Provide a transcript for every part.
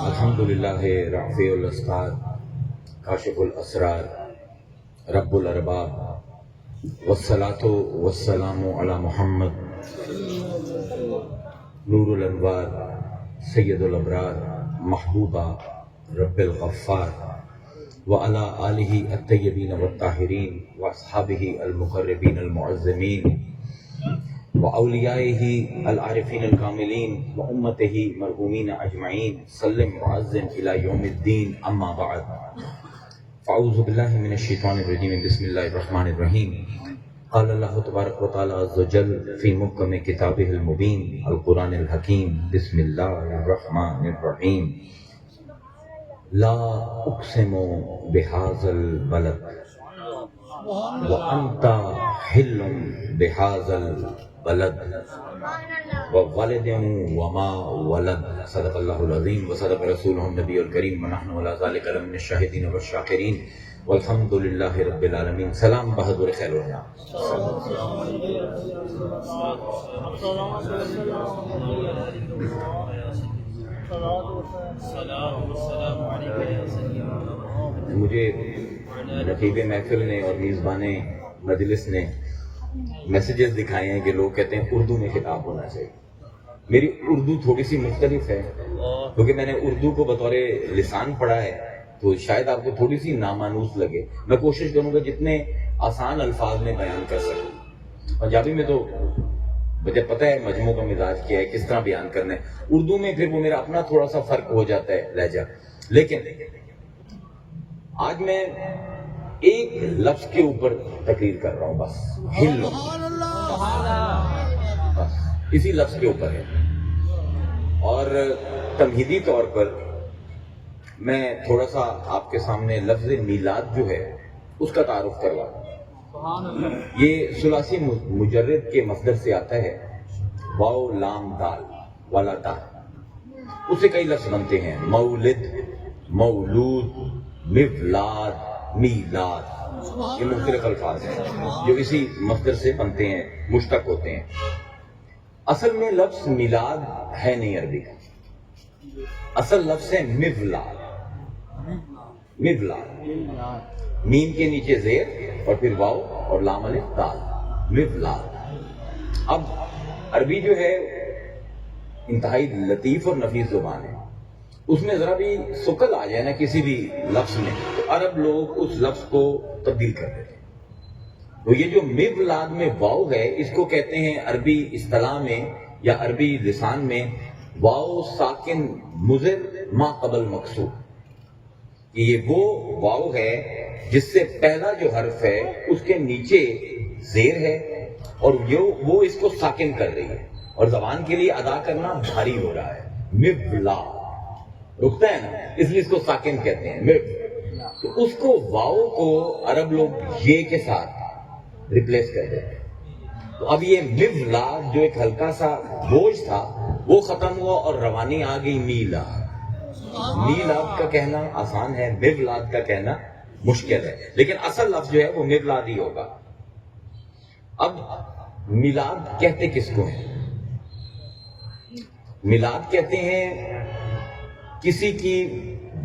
الحمدللہ رافع الاسقار کاشف الاسرار رب الارباب والصلاة والسلام علی محمد نور الانوار سید الابرار محبوبہ رب الغفار وعلی آلہ الطیبین والطاہرین واصحابہ المقربین المعظمین وأولیائہ العارفین الکاملین وامتہ مرحومین اجمعین سلم وعظم الی یوم الدین اما بعد فاعوذ باللہ من الشیطان الرجیم بسم اللہ الرحمن الرحیم قال اللہ تبارک و تعالی عز وجل فی محکم کتابہ المبین القرآن الحکیم بسم اللہ الرحمن الرحیم لا اقسم بهذا البلد وانت حل بهذا البلد وولد وما ولد صدق اللہ العظیم وصدق رسولہ النبی الکریم ونحن علی ذلک لمن الشاہدین والشاکرین والحمد للہ رب العالمین. سلام بہادر خیر و مجھے رقیب محفل نے اور میزبان مجلس نے میسیجز دکھائے ہیں کہ لوگ کہتے ہیں اردو میں خطاب ہونا چاہیے. میری اردو تھوڑی سی مختلف ہے کیونکہ میں نے اردو کو بطور لسان پڑھا ہے تو شاید آپ کو تھوڑی سی نامانوس لگے. میں کوشش کروں گا جتنے آسان الفاظ میں بیان کر سکوں. پنجابی میں تو مجھے پتہ ہے مجموع کا مزاج کیا ہے کس طرح بیان کرنا ہے. اردو میں پھر وہ میرا اپنا تھوڑا سا فرق ہو جاتا ہے لہجہ. لیکن آج میں ایک لفظ کے اوپر تقریر کر رہا ہوں بس بس اسی لفظ کے اوپر ہے. اور تمہیدی طور پر میں تھوڑا سا آپ کے سامنے لفظ میلاد جو ہے اس کا تعارف کروا دوں. یہ ثلاثی مجرد کے مصدر سے آتا ہے واو لام دال والا دال. اس سے کئی لفظ بنتے ہیں مولد مولود مولاد میلاد. یہ مختلف الفاظ ہیں جو اسی مصدر سے بنتے ہیں مشتق ہوتے ہیں. اصل میں لفظ میلاد ہے نہیں عربی کا. اصل لفظ ہے مولاد. مولاد میم کے نیچے زیر اور پھر واو اور لام الف دال مولاد. اب عربی جو ہے انتہائی لطیف اور نفیس زبان ہے. اس میں ذرا بھی سکل آ جائے نا کسی بھی لفظ میں تو عرب لوگ اس لفظ کو تبدیل کر دیتے ہیں. تو یہ جو مولاد میں واو ہے اس کو کہتے ہیں عربی اصطلاح میں یا عربی لسان میں واو ساکن مضر ما قبل مکسور. یہ وہ واو ہے جس سے پہلا جو حرف ہے اس کے نیچے زیر ہے اور وہ اس کو ساکن کر رہی ہے اور زبان کے لیے ادا کرنا بھاری ہو رہا ہے. مولاد رکتا ہے نا اس لیے اس کو ساکن کہتے ہیں. تو اس کو واو کو عرب لوگ یہ کے ساتھ ریپلیس کر دیتے ہیں. تو اب یہ مولاد جو ایک ہلکا سا بوجھ تھا وہ ختم ہوا اور روانی آ گئی میلاد. میلاد کا کہنا آسان ہے مولاد کا کہنا مشکل ہے لیکن اصل لفظ جو ہے وہ مولاد ہی ہوگا. اب میلاد کہتے کس کو ہیں؟ میلاد کہتے ہیں کسی کی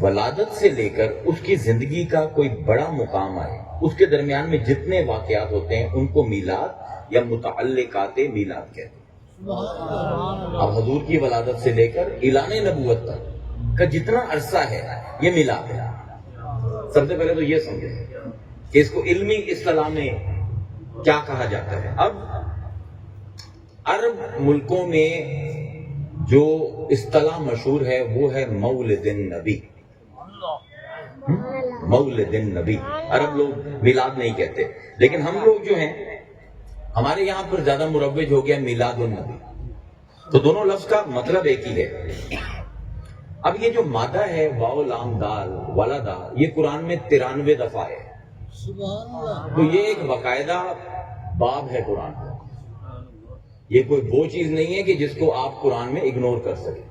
ولادت سے لے کر اس کی زندگی کا کوئی بڑا مقام آئے اس کے درمیان میں جتنے واقعات ہوتے ہیں ان کو میلاد یا متعلقات میلاد کہتے ہیں. اب حضور کی ولادت سے لے کر اعلان نبوت تک کا جتنا عرصہ ہے یہ میلاد ہے. سب سے پہلے تو یہ سمجھیں کہ اس کو علمی اصطلاح میں کیا کہا جاتا ہے. اب عرب ملکوں میں جو اصطلاح مشہور ہے وہ ہے مولد النبی. مولد النبی. عرب لوگ میلاد نہیں کہتے لیکن ہم لوگ جو ہیں ہمارے یہاں پر زیادہ مروج ہو گیا میلاد النبی. تو دونوں لفظ کا مطلب ایک ہی ہے. اب یہ جو مادہ ہے واو لام دال ولدا یہ قرآن میں 93 دفعہ ہے. تو یہ ایک باقاعدہ باب ہے قرآن کا. یہ کوئی وہ چیز نہیں ہے کہ جس کو آپ قرآن میں اگنور کر سکیں.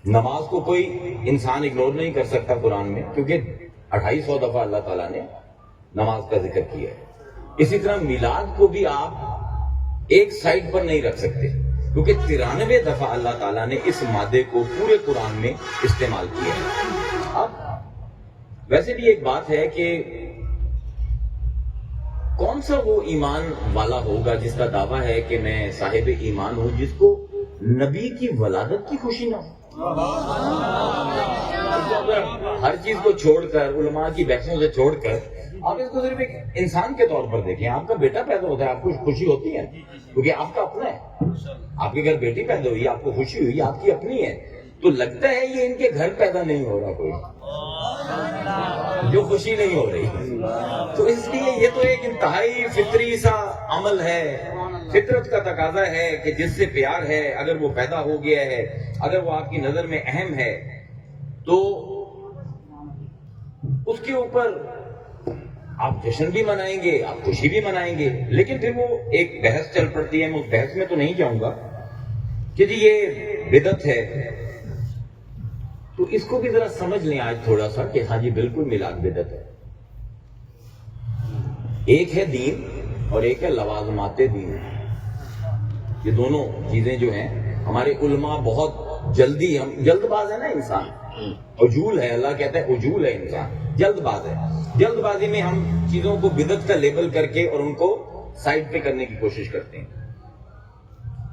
نماز کو کوئی انسان اگنور نہیں کر سکتا قرآن میں کیونکہ 2800 دفعہ اللہ تعالیٰ نے نماز کا ذکر کیا ہے. اسی طرح میلاد کو بھی آپ ایک سائڈ پر نہیں رکھ سکتے کیونکہ 93 دفعہ اللہ تعالیٰ نے اس مادے کو پورے قرآن میں استعمال کیا ہے۔ اب ویسے بھی ایک بات ہے کہ کون سا وہ ایمان والا ہوگا جس کا دعویٰ ہے کہ میں صاحب ایمان ہوں، جس کو نبی کی ولادت کی خوشی نہ ہو؟ ہر چیز کو چھوڑ کر، علماء کی بحثوں سے چھوڑ کر، آپ اس کو صرف ایک انسان کے طور پر دیکھیں۔ آپ کا بیٹا پیدا ہوتا ہے، آپ کو خوشی ہوتی ہے کیونکہ آپ کا اپنا ہے۔ آپ کے گھر بیٹی پیدا ہوئی، آپ کو خوشی ہوئی، آپ کی اپنی ہے۔ تو لگتا ہے یہ ان کے گھر پیدا نہیں ہو رہا کوئی جو خوشی نہیں ہو رہی۔ تو اس لیے یہ تو ایک انتہائی فطری سا عمل ہے، فطرت کا تقاضا ہے کہ جس سے پیار ہے، اگر وہ پیدا ہو گیا ہے، اگر وہ آپ کی نظر میں اہم ہے، تو اس کے اوپر آپ جشن بھی منائیں گے، آپ خوشی بھی منائیں گے۔ لیکن پھر وہ ایک بحث چل پڑتی ہے، میں اس بحث میں تو نہیں جاؤں گا کہ جی یہ بدعت ہے۔ تو اس کو بھی ذرا سمجھ لیں آج تھوڑا سا کہ ہاں جی بالکل میلاد بدعت ہے۔ ایک ہے دین اور ایک ہے لوازمات دین۔ یہ دونوں چیزیں جو ہیں ہمارے علماء بہت جلدی، ہم جلد باز ہے نا انسان، عجول ہے، اللہ کہتا ہے عجول ہے انسان، جلد باز ہے۔ جلد بازی میں ہم چیزوں کو بدعت کا لیبل کر کے اور ان کو سائڈ پہ کرنے کی کوشش کرتے ہیں۔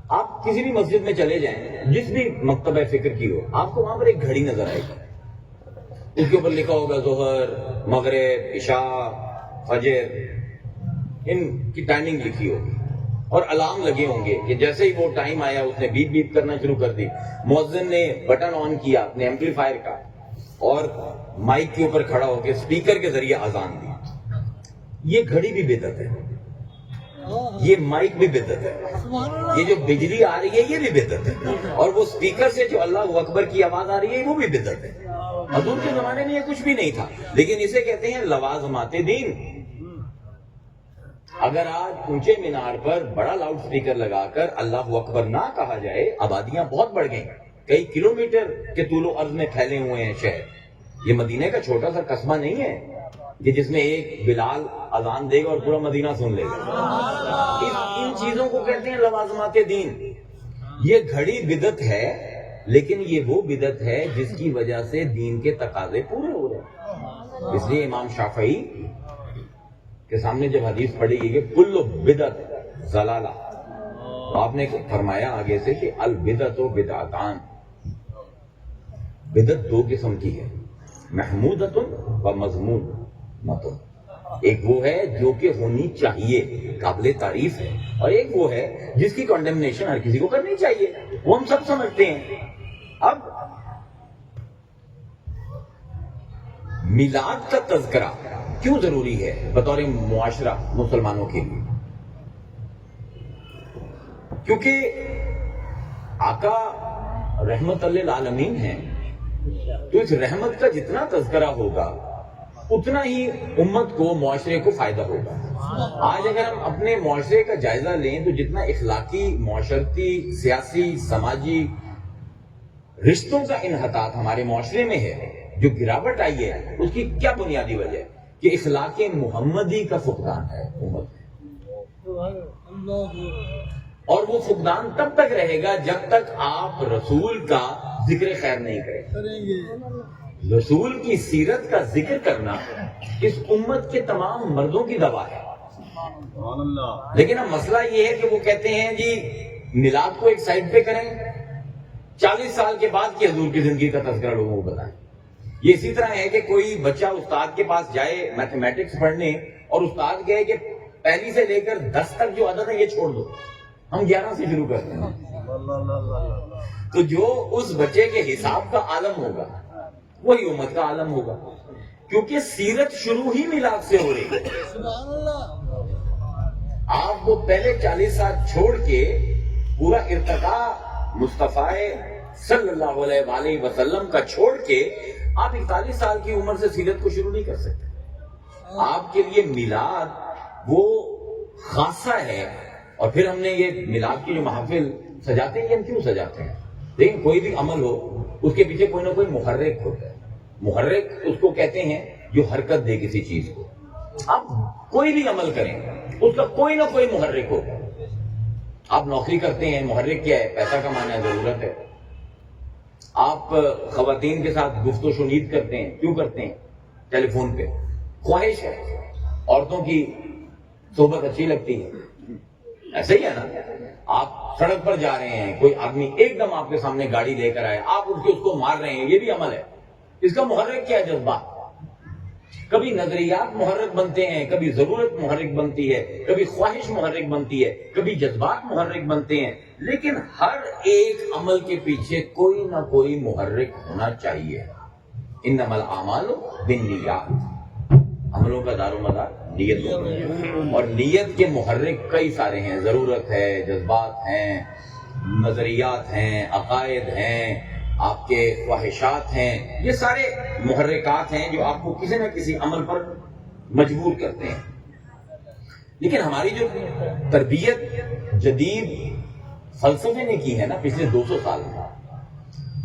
آپ کسی بھی مسجد میں چلے جائیں، جس بھی مکتبہ فکر کی ہو، آپ کو وہاں پر ایک گھڑی نظر آئے گی، اس کے اوپر لکھا ہوگا ظہر، مغرب، عشاء، فجر، ان کی ٹائمنگ لکھی ہوگی اور الارم لگے ہوں گے کہ جیسے ہی وہ ٹائم آیا اس نے بیپ بیپ کرنا شروع کر دی، مؤذن نے بٹن آن کیا اپنے ایمپلیفائر کا اور مائک کے اوپر کھڑا ہو کے اسپیکر کے ذریعے اذان دی۔ یہ گھڑی بھی بدعت ہے، یہ مائک بھی بدعت ہے، یہ جو بجلی آ رہی ہے یہ بھی بدعت ہے، اور وہ اسپیکر سے جو اللہ اکبر کی آواز آ رہی ہے وہ بھی بدعت ہے۔ حضور کے زمانے میں یہ کچھ بھی نہیں تھا، لیکن اسے کہتے ہیں لوازمات دین۔ اگر آج اونچے مینار پر بڑا لاؤڈ اسپیکر لگا کر اللہ اکبر نہ کہا جائے، آبادیاں بہت بڑھ گئیں، کئی کلومیٹر کے طول و عرض میں پھیلے ہوئے ہیں شہر۔ یہ مدینہ کا چھوٹا سا قصبہ نہیں ہے کہ جس میں ایک بلال اذان دے گا اور پورا مدینہ سن لے گا۔ ان چیزوں کو کہتے ہیں لوازمات دین۔ یہ گھڑی بدعت ہے، لیکن یہ وہ بدعت ہے جس کی وجہ سے دین کے تقاضے پورے ہو رہے ہیں۔ اس لیے امام شافعی کے سامنے جب حدیث پڑھی گئی کہ کل بدعت ضلالہ، تو آپ نے فرمایا آگے سے کہ البدعت و بدعتان، بدعت دو قسم کی ہے، محمودۃ و مذمومۃ۔ ایک وہ ہے جو کہ ہونی چاہیے، قابل تعریف ہے، اور ایک وہ ہے جس کی کنڈیمنیشن ہر کسی کو کرنی چاہیے، وہ ہم سب سمجھتے ہیں۔ اب میلاد کا تذکرہ کیوں ضروری ہے بطور معاشرہ مسلمانوں کے لیے؟ کیونکہ آقا رحمت للعالمین ہیں، تو اس رحمت کا جتنا تذکرہ ہوگا اتنا ہی امت کو، معاشرے کو فائدہ ہوگا۔ آج اگر ہم اپنے معاشرے کا جائزہ لیں تو جتنا اخلاقی، معاشرتی، سیاسی، سماجی رشتوں کا انحطاط ہمارے معاشرے میں ہے، جو گراوٹ آئی ہے، اس کی کیا بنیادی وجہ ہے؟ کہ اخلاق محمدی کا فقدان ہے امت میں، اور وہ فقدان تب تک رہے گا جب تک آپ رسول کا ذکر خیر نہیں کریں گے۔ رسول کی سیرت کا ذکر کرنا اس امت کے تمام مردوں کی دوا ہے۔ لیکن اب مسئلہ یہ ہے کہ وہ کہتے ہیں جی میلاد کو ایک سائڈ پہ کریں، 40 سال کے بعد کی حضور کی زندگی کا تذکرہ لوگوں کو بتائیں۔ یہ اسی طرح ہے کہ کوئی بچہ استاد کے پاس جائے میتھمیٹکس پڑھنے، اور استاد کہے کہ پہلی سے لے کر 10 تک جو عدد ہے یہ چھوڑ دو، ہم 11 سے شروع کرتے ہیں۔ تو جو اس بچے کے حساب کا عالم ہوگا وہی امت کا عالم ہوگا، کیونکہ سیرت شروع ہی میلاد سے ہو رہی ہے۔ آپ وہ پہلے 40 سال چھوڑ کے پورا ارتقاء مصطفیٰ صلی اللہ علیہ وآلہ وسلم کا چھوڑ کے آپ 41 سال کی عمر سے سیرت کو شروع نہیں کر سکتے۔ آپ کے لیے میلاد وہ خاصہ ہے۔ اور پھر ہم نے یہ میلاد کی جو محافل سجاتے ہیں، یہ ہم کیوں سجاتے ہیں؟ لیکن کوئی بھی عمل ہو اس کے پیچھے کوئی نہ کوئی محرک ہوتا ہے۔ محرک اس کو کہتے ہیں جو حرکت دے کسی چیز کو۔ آپ کوئی بھی عمل کریں اس کا کوئی نہ کوئی محرک ہوگا۔ آپ نوکری کرتے ہیں، محرک کیا ہے؟ پیسہ کمانا ہے، ضرورت ہے. آپ خواتین کے ساتھ گفت و شنید کرتے ہیں، کیوں کرتے ہیں؟ ٹیلی فون پہ. خواہش ہے، عورتوں کی صحبت اچھی لگتی ہے. ایسا ہی ہے نا. آپ سڑک پر جا رہے ہیں، کوئی آدمی ایک دم آپ کے سامنے گاڑی لے کر آئے، آپ اٹھ کے اس کو مار رہے ہیں، یہ بھی عمل ہے. اس کا محرک کیا ہے؟ جذبات. کبھی نظریات محرک بنتے ہیں، کبھی ضرورت محرک بنتی ہے، کبھی خواہش محرک بنتی ہے، کبھی جذبات محرک بنتے ہیں. لیکن ہر ایک عمل کے پیچھے کوئی نہ کوئی محرک ہونا چاہیے. انما الاعمال بالنیات. عملوں کا دار و مدار نیت ہے، اور نیت کے محرک کئی سارے ہیں. ضرورت ہے، جذبات ہیں، نظریات ہیں، عقائد ہیں، آپ کے خواہشات ہیں. یہ سارے محرکات ہیں جو آپ کو کسی نہ کسی عمل پر مجبور کرتے ہیں. لیکن ہماری جو تربیت جدید فلسفے نے کی ہے نا پچھلے 200 سال میں،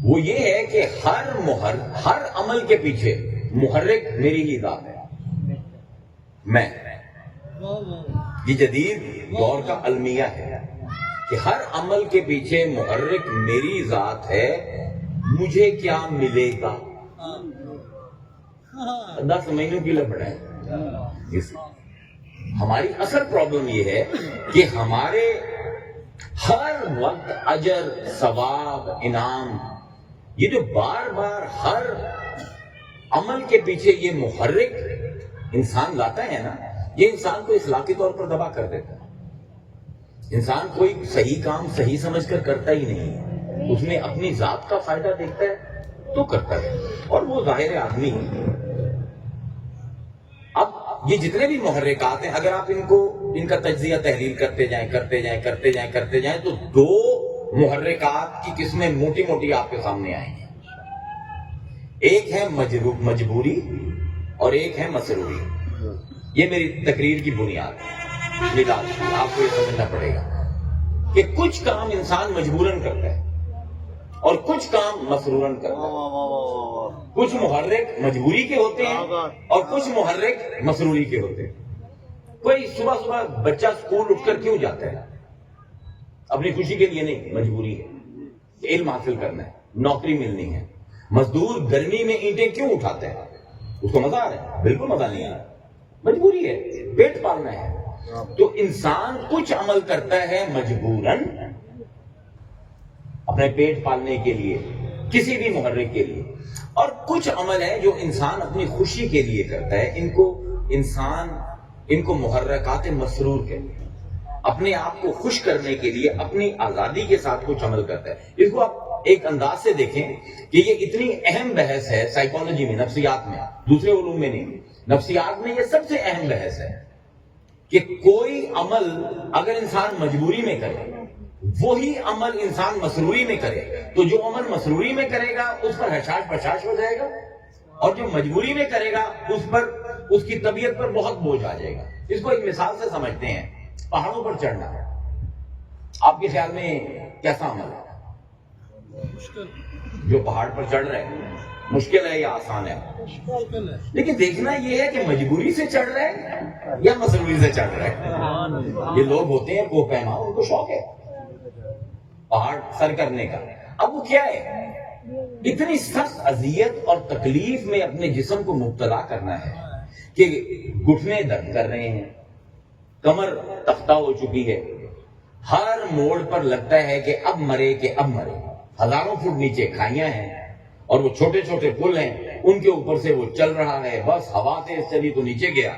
وہ یہ ہے کہ ہر عمل کے پیچھے محرک میری ہی ذات ہے. میں یہ جدید دور کا المیہ ہے کہ ہر عمل کے پیچھے محرک میری ذات ہے. مجھے کیا ملے گا؟ 10 مہینوں کی لبڑ ہے. ہماری اصل پرابلم یہ ہے کہ ہمارے ہر وقت اجر، ثواب، انعام، یہ جو بار بار ہر عمل کے پیچھے یہ محرک انسان لاتا ہے نا، یہ انسان کو اخلاقی طور پر تباہ کر دیتا ہے. انسان کوئی صحیح کام صحیح سمجھ کر کرتا ہی نہیں ہے. اس میں اپنی ذات کا فائدہ دیکھتا ہے تو کرتا ہے، اور وہ ظاہر آدمی. اب یہ جتنے بھی محرکات ہیں، اگر آپ ان کا تجزیہ تحلیل کرتے جائیں تو 2 محرکات کی قسمیں موٹی موٹی آپ کے سامنے آئیں گی. ایک ہے مجبوری اور ایک ہے مسروری. یہ میری تقریر کی بنیاد ہے. آپ کو یہ سمجھنا پڑے گا کہ کچھ کام انسان مجبوراً کرتا ہے اور کچھ کام مسروراً کرتا ہے. کچھ محرک مجبوری کے ہوتے ہیں اور کچھ محرک مسروری کے ہوتے ہیں. کوئی صبح بچہ اسکول اٹھ کر کیوں جاتا ہے؟ اپنی خوشی کے لیے نہیں، مجبوری ہے. علم حاصل کرنا ہے، نوکری ملنی ہے. مزدور گرمی میں اینٹیں کیوں اٹھاتے ہیں؟ اس کو مزہ آ رہا ہے؟ بالکل مزہ نہیں آ رہا، مجبوری ہے، پیٹ پالنا ہے. تو انسان کچھ عمل کرتا ہے مجبوراً اپنے پیٹ پالنے کے لیے، کسی بھی محرک کے لیے، اور کچھ عمل ہے جو انسان اپنی خوشی کے لیے کرتا ہے. ان کو محرکات مسرور کہتے ہیں. اپنے آپ کو خوش کرنے کے لیے اپنی آزادی کے ساتھ کچھ عمل کرتا ہے. اس کو آپ ایک انداز سے دیکھیں کہ یہ اتنی اہم بحث ہے سائیکالوجی میں، نفسیات میں، دوسرے علوم میں نہیں. نفسیات میں یہ سب سے اہم بحث ہے کہ کوئی عمل اگر انسان مجبوری میں کرے، وہی عمل انسان مسروری میں کرے، تو جو عمل مسروری میں کرے گا اس پر حشاش بشاش ہو جائے گا، اور جو مجبوری میں کرے گا اس کی طبیعت پر بہت بوجھ آ جائے گا. اس کو ایک مثال سے سمجھتے ہیں. پہاڑوں پر چڑھنا ہے، آپ کے خیال میں کیسا عمل ہے؟ جو پہاڑ پر چڑھ رہے ہیں مشکل ہے یا آسان ہے؟ لیکن دیکھنا یہ ہے کہ مجبوری سے چڑھ رہے ہیں یا مسروری سے چڑھ رہے ہیں. یہ لوگ ہوتے ہیں کوہ پیما، ان کو شوق ہے پہاڑ سر کرنے کا. اب وہ کیا ہے؟ اتنی سخت اذیت اور تکلیف میں اپنے جسم کو مبتلا کرنا ہے کہ گھٹنے درد کر رہے ہیں، کمر تختہ ہو چکی ہے، ہر موڑ پر لگتا ہے کہ اب مرے. ہزاروں فٹ نیچے کھائیاں ہیں اور وہ چھوٹے چھوٹے پل ہیں، ان کے اوپر سے وہ چل رہا ہے، بس ہوا تیز چلی تو نیچے گیا.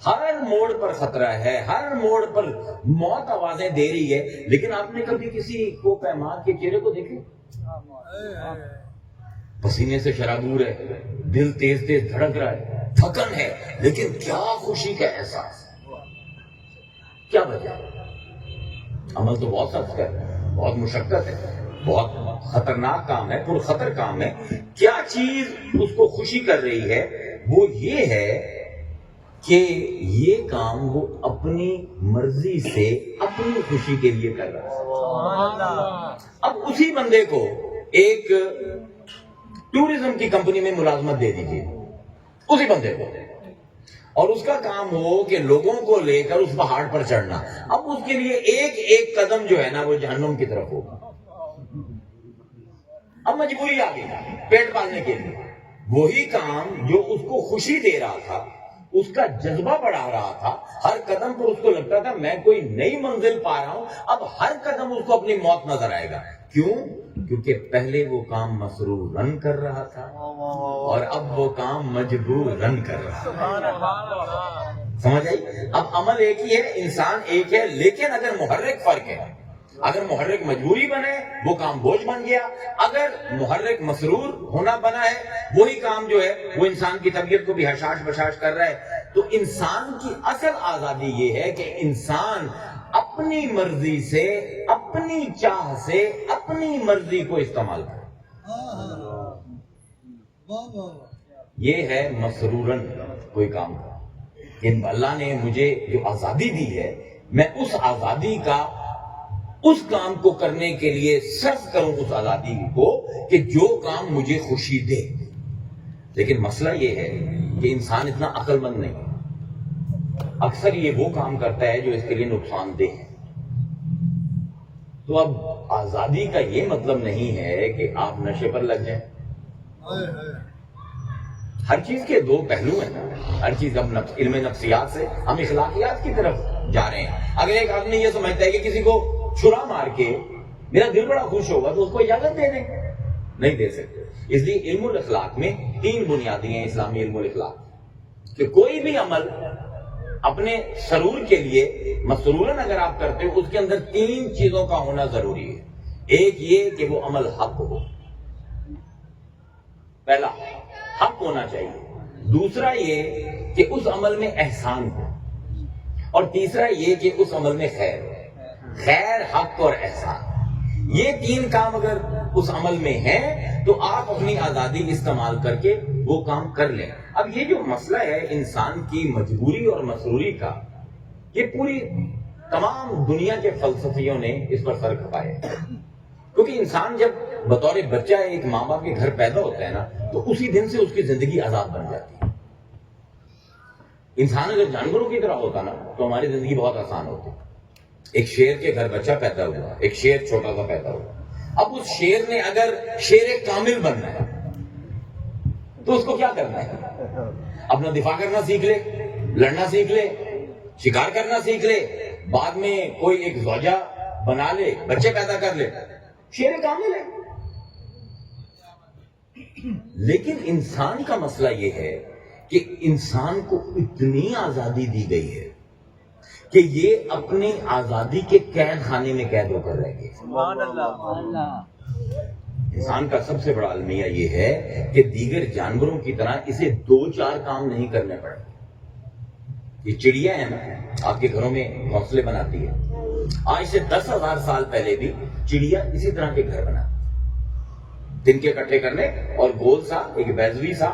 ہر موڑ پر خطرہ ہے، ہر موڑ پر موت آوازیں دے رہی ہے. لیکن آپ نے کبھی کسی کو پیمان کے چہرے کو دیکھے؟ پسینے سے شرابور ہے، دل تیز تیز دھڑک رہا ہے، تھکن ہے، لیکن کیا خوشی کا احساس. کیا وجہ؟ عمل تو بہت سخت ہے، بہت مشقت ہے، بہت خطرناک کام ہے، پرخطر کام ہے. کیا چیز اس کو خوشی کر رہی ہے؟ وہ یہ ہے کہ یہ کام وہ اپنی مرضی سے اپنی خوشی کے لیے کر رہا ہے. اب اسی بندے کو ایک ٹورزم کی کمپنی میں ملازمت دے دیجیے، اسی بندے کو، اور اس کا کام ہو کہ لوگوں کو لے کر اس پہاڑ پر چڑھنا. اب اس کے لیے ایک ایک قدم جو ہے نا وہ جہنم کی طرف ہوگا. اب مجبوری آ گئی پیٹ پالنے کے لیے. وہی کام جو اس کو خوشی دے رہا تھا, اس کا جذبہ بڑھا رہا تھا, ہر قدم پر اس کو لگتا تھا میں کوئی نئی منزل پا رہا ہوں, اب ہر قدم اس کو اپنی موت نظر آئے گا. کیوں؟ کیونکہ پہلے وہ کام مسرورن کر رہا تھا اور اب وہ کام مجبورن کر رہا ہے. سمجھ آئی؟ اب عمل ایک ہی ہے, انسان ایک ہے, لیکن اگر محرک فرق ہے. اگر محرک مجبوری بنے وہ کام بوجھ بن گیا, اگر محرک مسرور ہونا بنا ہے وہی کام جو ہے وہ انسان کی طبیعت کو بھی حشاش بشاش کر رہا ہے. تو انسان کی اصل آزادی یہ ہے کہ انسان اپنی مرضی سے, اپنی چاہ سے اپنی مرضی کو استعمال کرے. یہ ہے مسرورن کوئی کام. اللہ نے مجھے جو آزادی دی ہے میں اس آزادی کا اس کام کو کرنے کے لیے صرف کروں اس آزادی کو کہ جو کام مجھے خوشی دے. لیکن مسئلہ یہ ہے کہ انسان اتنا عقل مند نہیں, اکثر یہ وہ کام کرتا ہے جو اس کے لیے نقصان دہ ہے. تو اب آزادی کا یہ مطلب نہیں ہے کہ آپ نشے پر لگ جائیں. ہر چیز کے دو پہلو ہیں نا. ہر چیز اب علم نفسیات سے ہم اخلاقیات کی طرف جا رہے ہیں. اگر ایک آدمی یہ سمجھتا ہے کہ کسی کو چھرا مار کے میرا دل بڑا خوش ہوگا تو اس کو اجازت دے دیں, نہیں دے سکتے. اس لیے علم الاخلاق میں 3 بنیادی ہیں اسلامی علم الاخلاق, کہ کوئی بھی عمل اپنے سرور کے لیے مسرورن اگر آپ کرتے ہو اس کے اندر 3 چیزوں کا ہونا ضروری ہے. ایک یہ کہ وہ عمل حق ہو, پہلا حق ہونا چاہیے. دوسرا یہ کہ اس عمل میں احسان ہو, اور تیسرا یہ کہ اس عمل میں خیر ہو. خیر, حق اور احسان, یہ 3 کام اگر اس عمل میں ہیں تو آپ اپنی آزادی استعمال کر کے وہ کام کر لیں. اب یہ جو مسئلہ ہے انسان کی مجبوری اور مسروری کا, یہ پوری تمام دنیا کے فلسفیوں نے اس پر سر کھپائے. کیونکہ انسان جب بطور بچہ ایک ماں باپ کے گھر پیدا ہوتا ہے نا تو اسی دن سے اس کی زندگی آزاد بن جاتی ہے. انسان اگر جانوروں کی طرح ہوتا نا تو ہماری زندگی بہت آسان ہوتی. ایک شیر کے گھر بچہ پیدا ہوا, ایک شیر چھوٹا سا پیدا ہوا. اب اس شیر نے اگر شیر کامل بننا ہے تو اس کو کیا کرنا ہے؟ اپنا دفاع کرنا سیکھ لے, لڑنا سیکھ لے, شکار کرنا سیکھ لے, بعد میں کوئی ایک زوجہ بنا لے, بچے پیدا کر لے. شیر کامل ہے. لیکن انسان کا مسئلہ یہ ہے کہ انسان کو اتنی آزادی دی گئی ہے کہ یہ اپنی آزادی کے قید خانے میں قید ہو کر رہ گئے. سبحان اللہ. انسان کا سب سے بڑا المیہ یہ ہے کہ دیگر جانوروں کی طرح اسے 2-4 کام نہیں کرنے پڑے. یہ چڑیا ہے نا, آپ کے گھروں میں گھونسلے بناتی ہے. آج سے 10,000 سال پہلے بھی چڑیا اسی طرح کے گھر بناتی, تن کے اکٹھے کرنے اور گول سا ایک بیضوی سا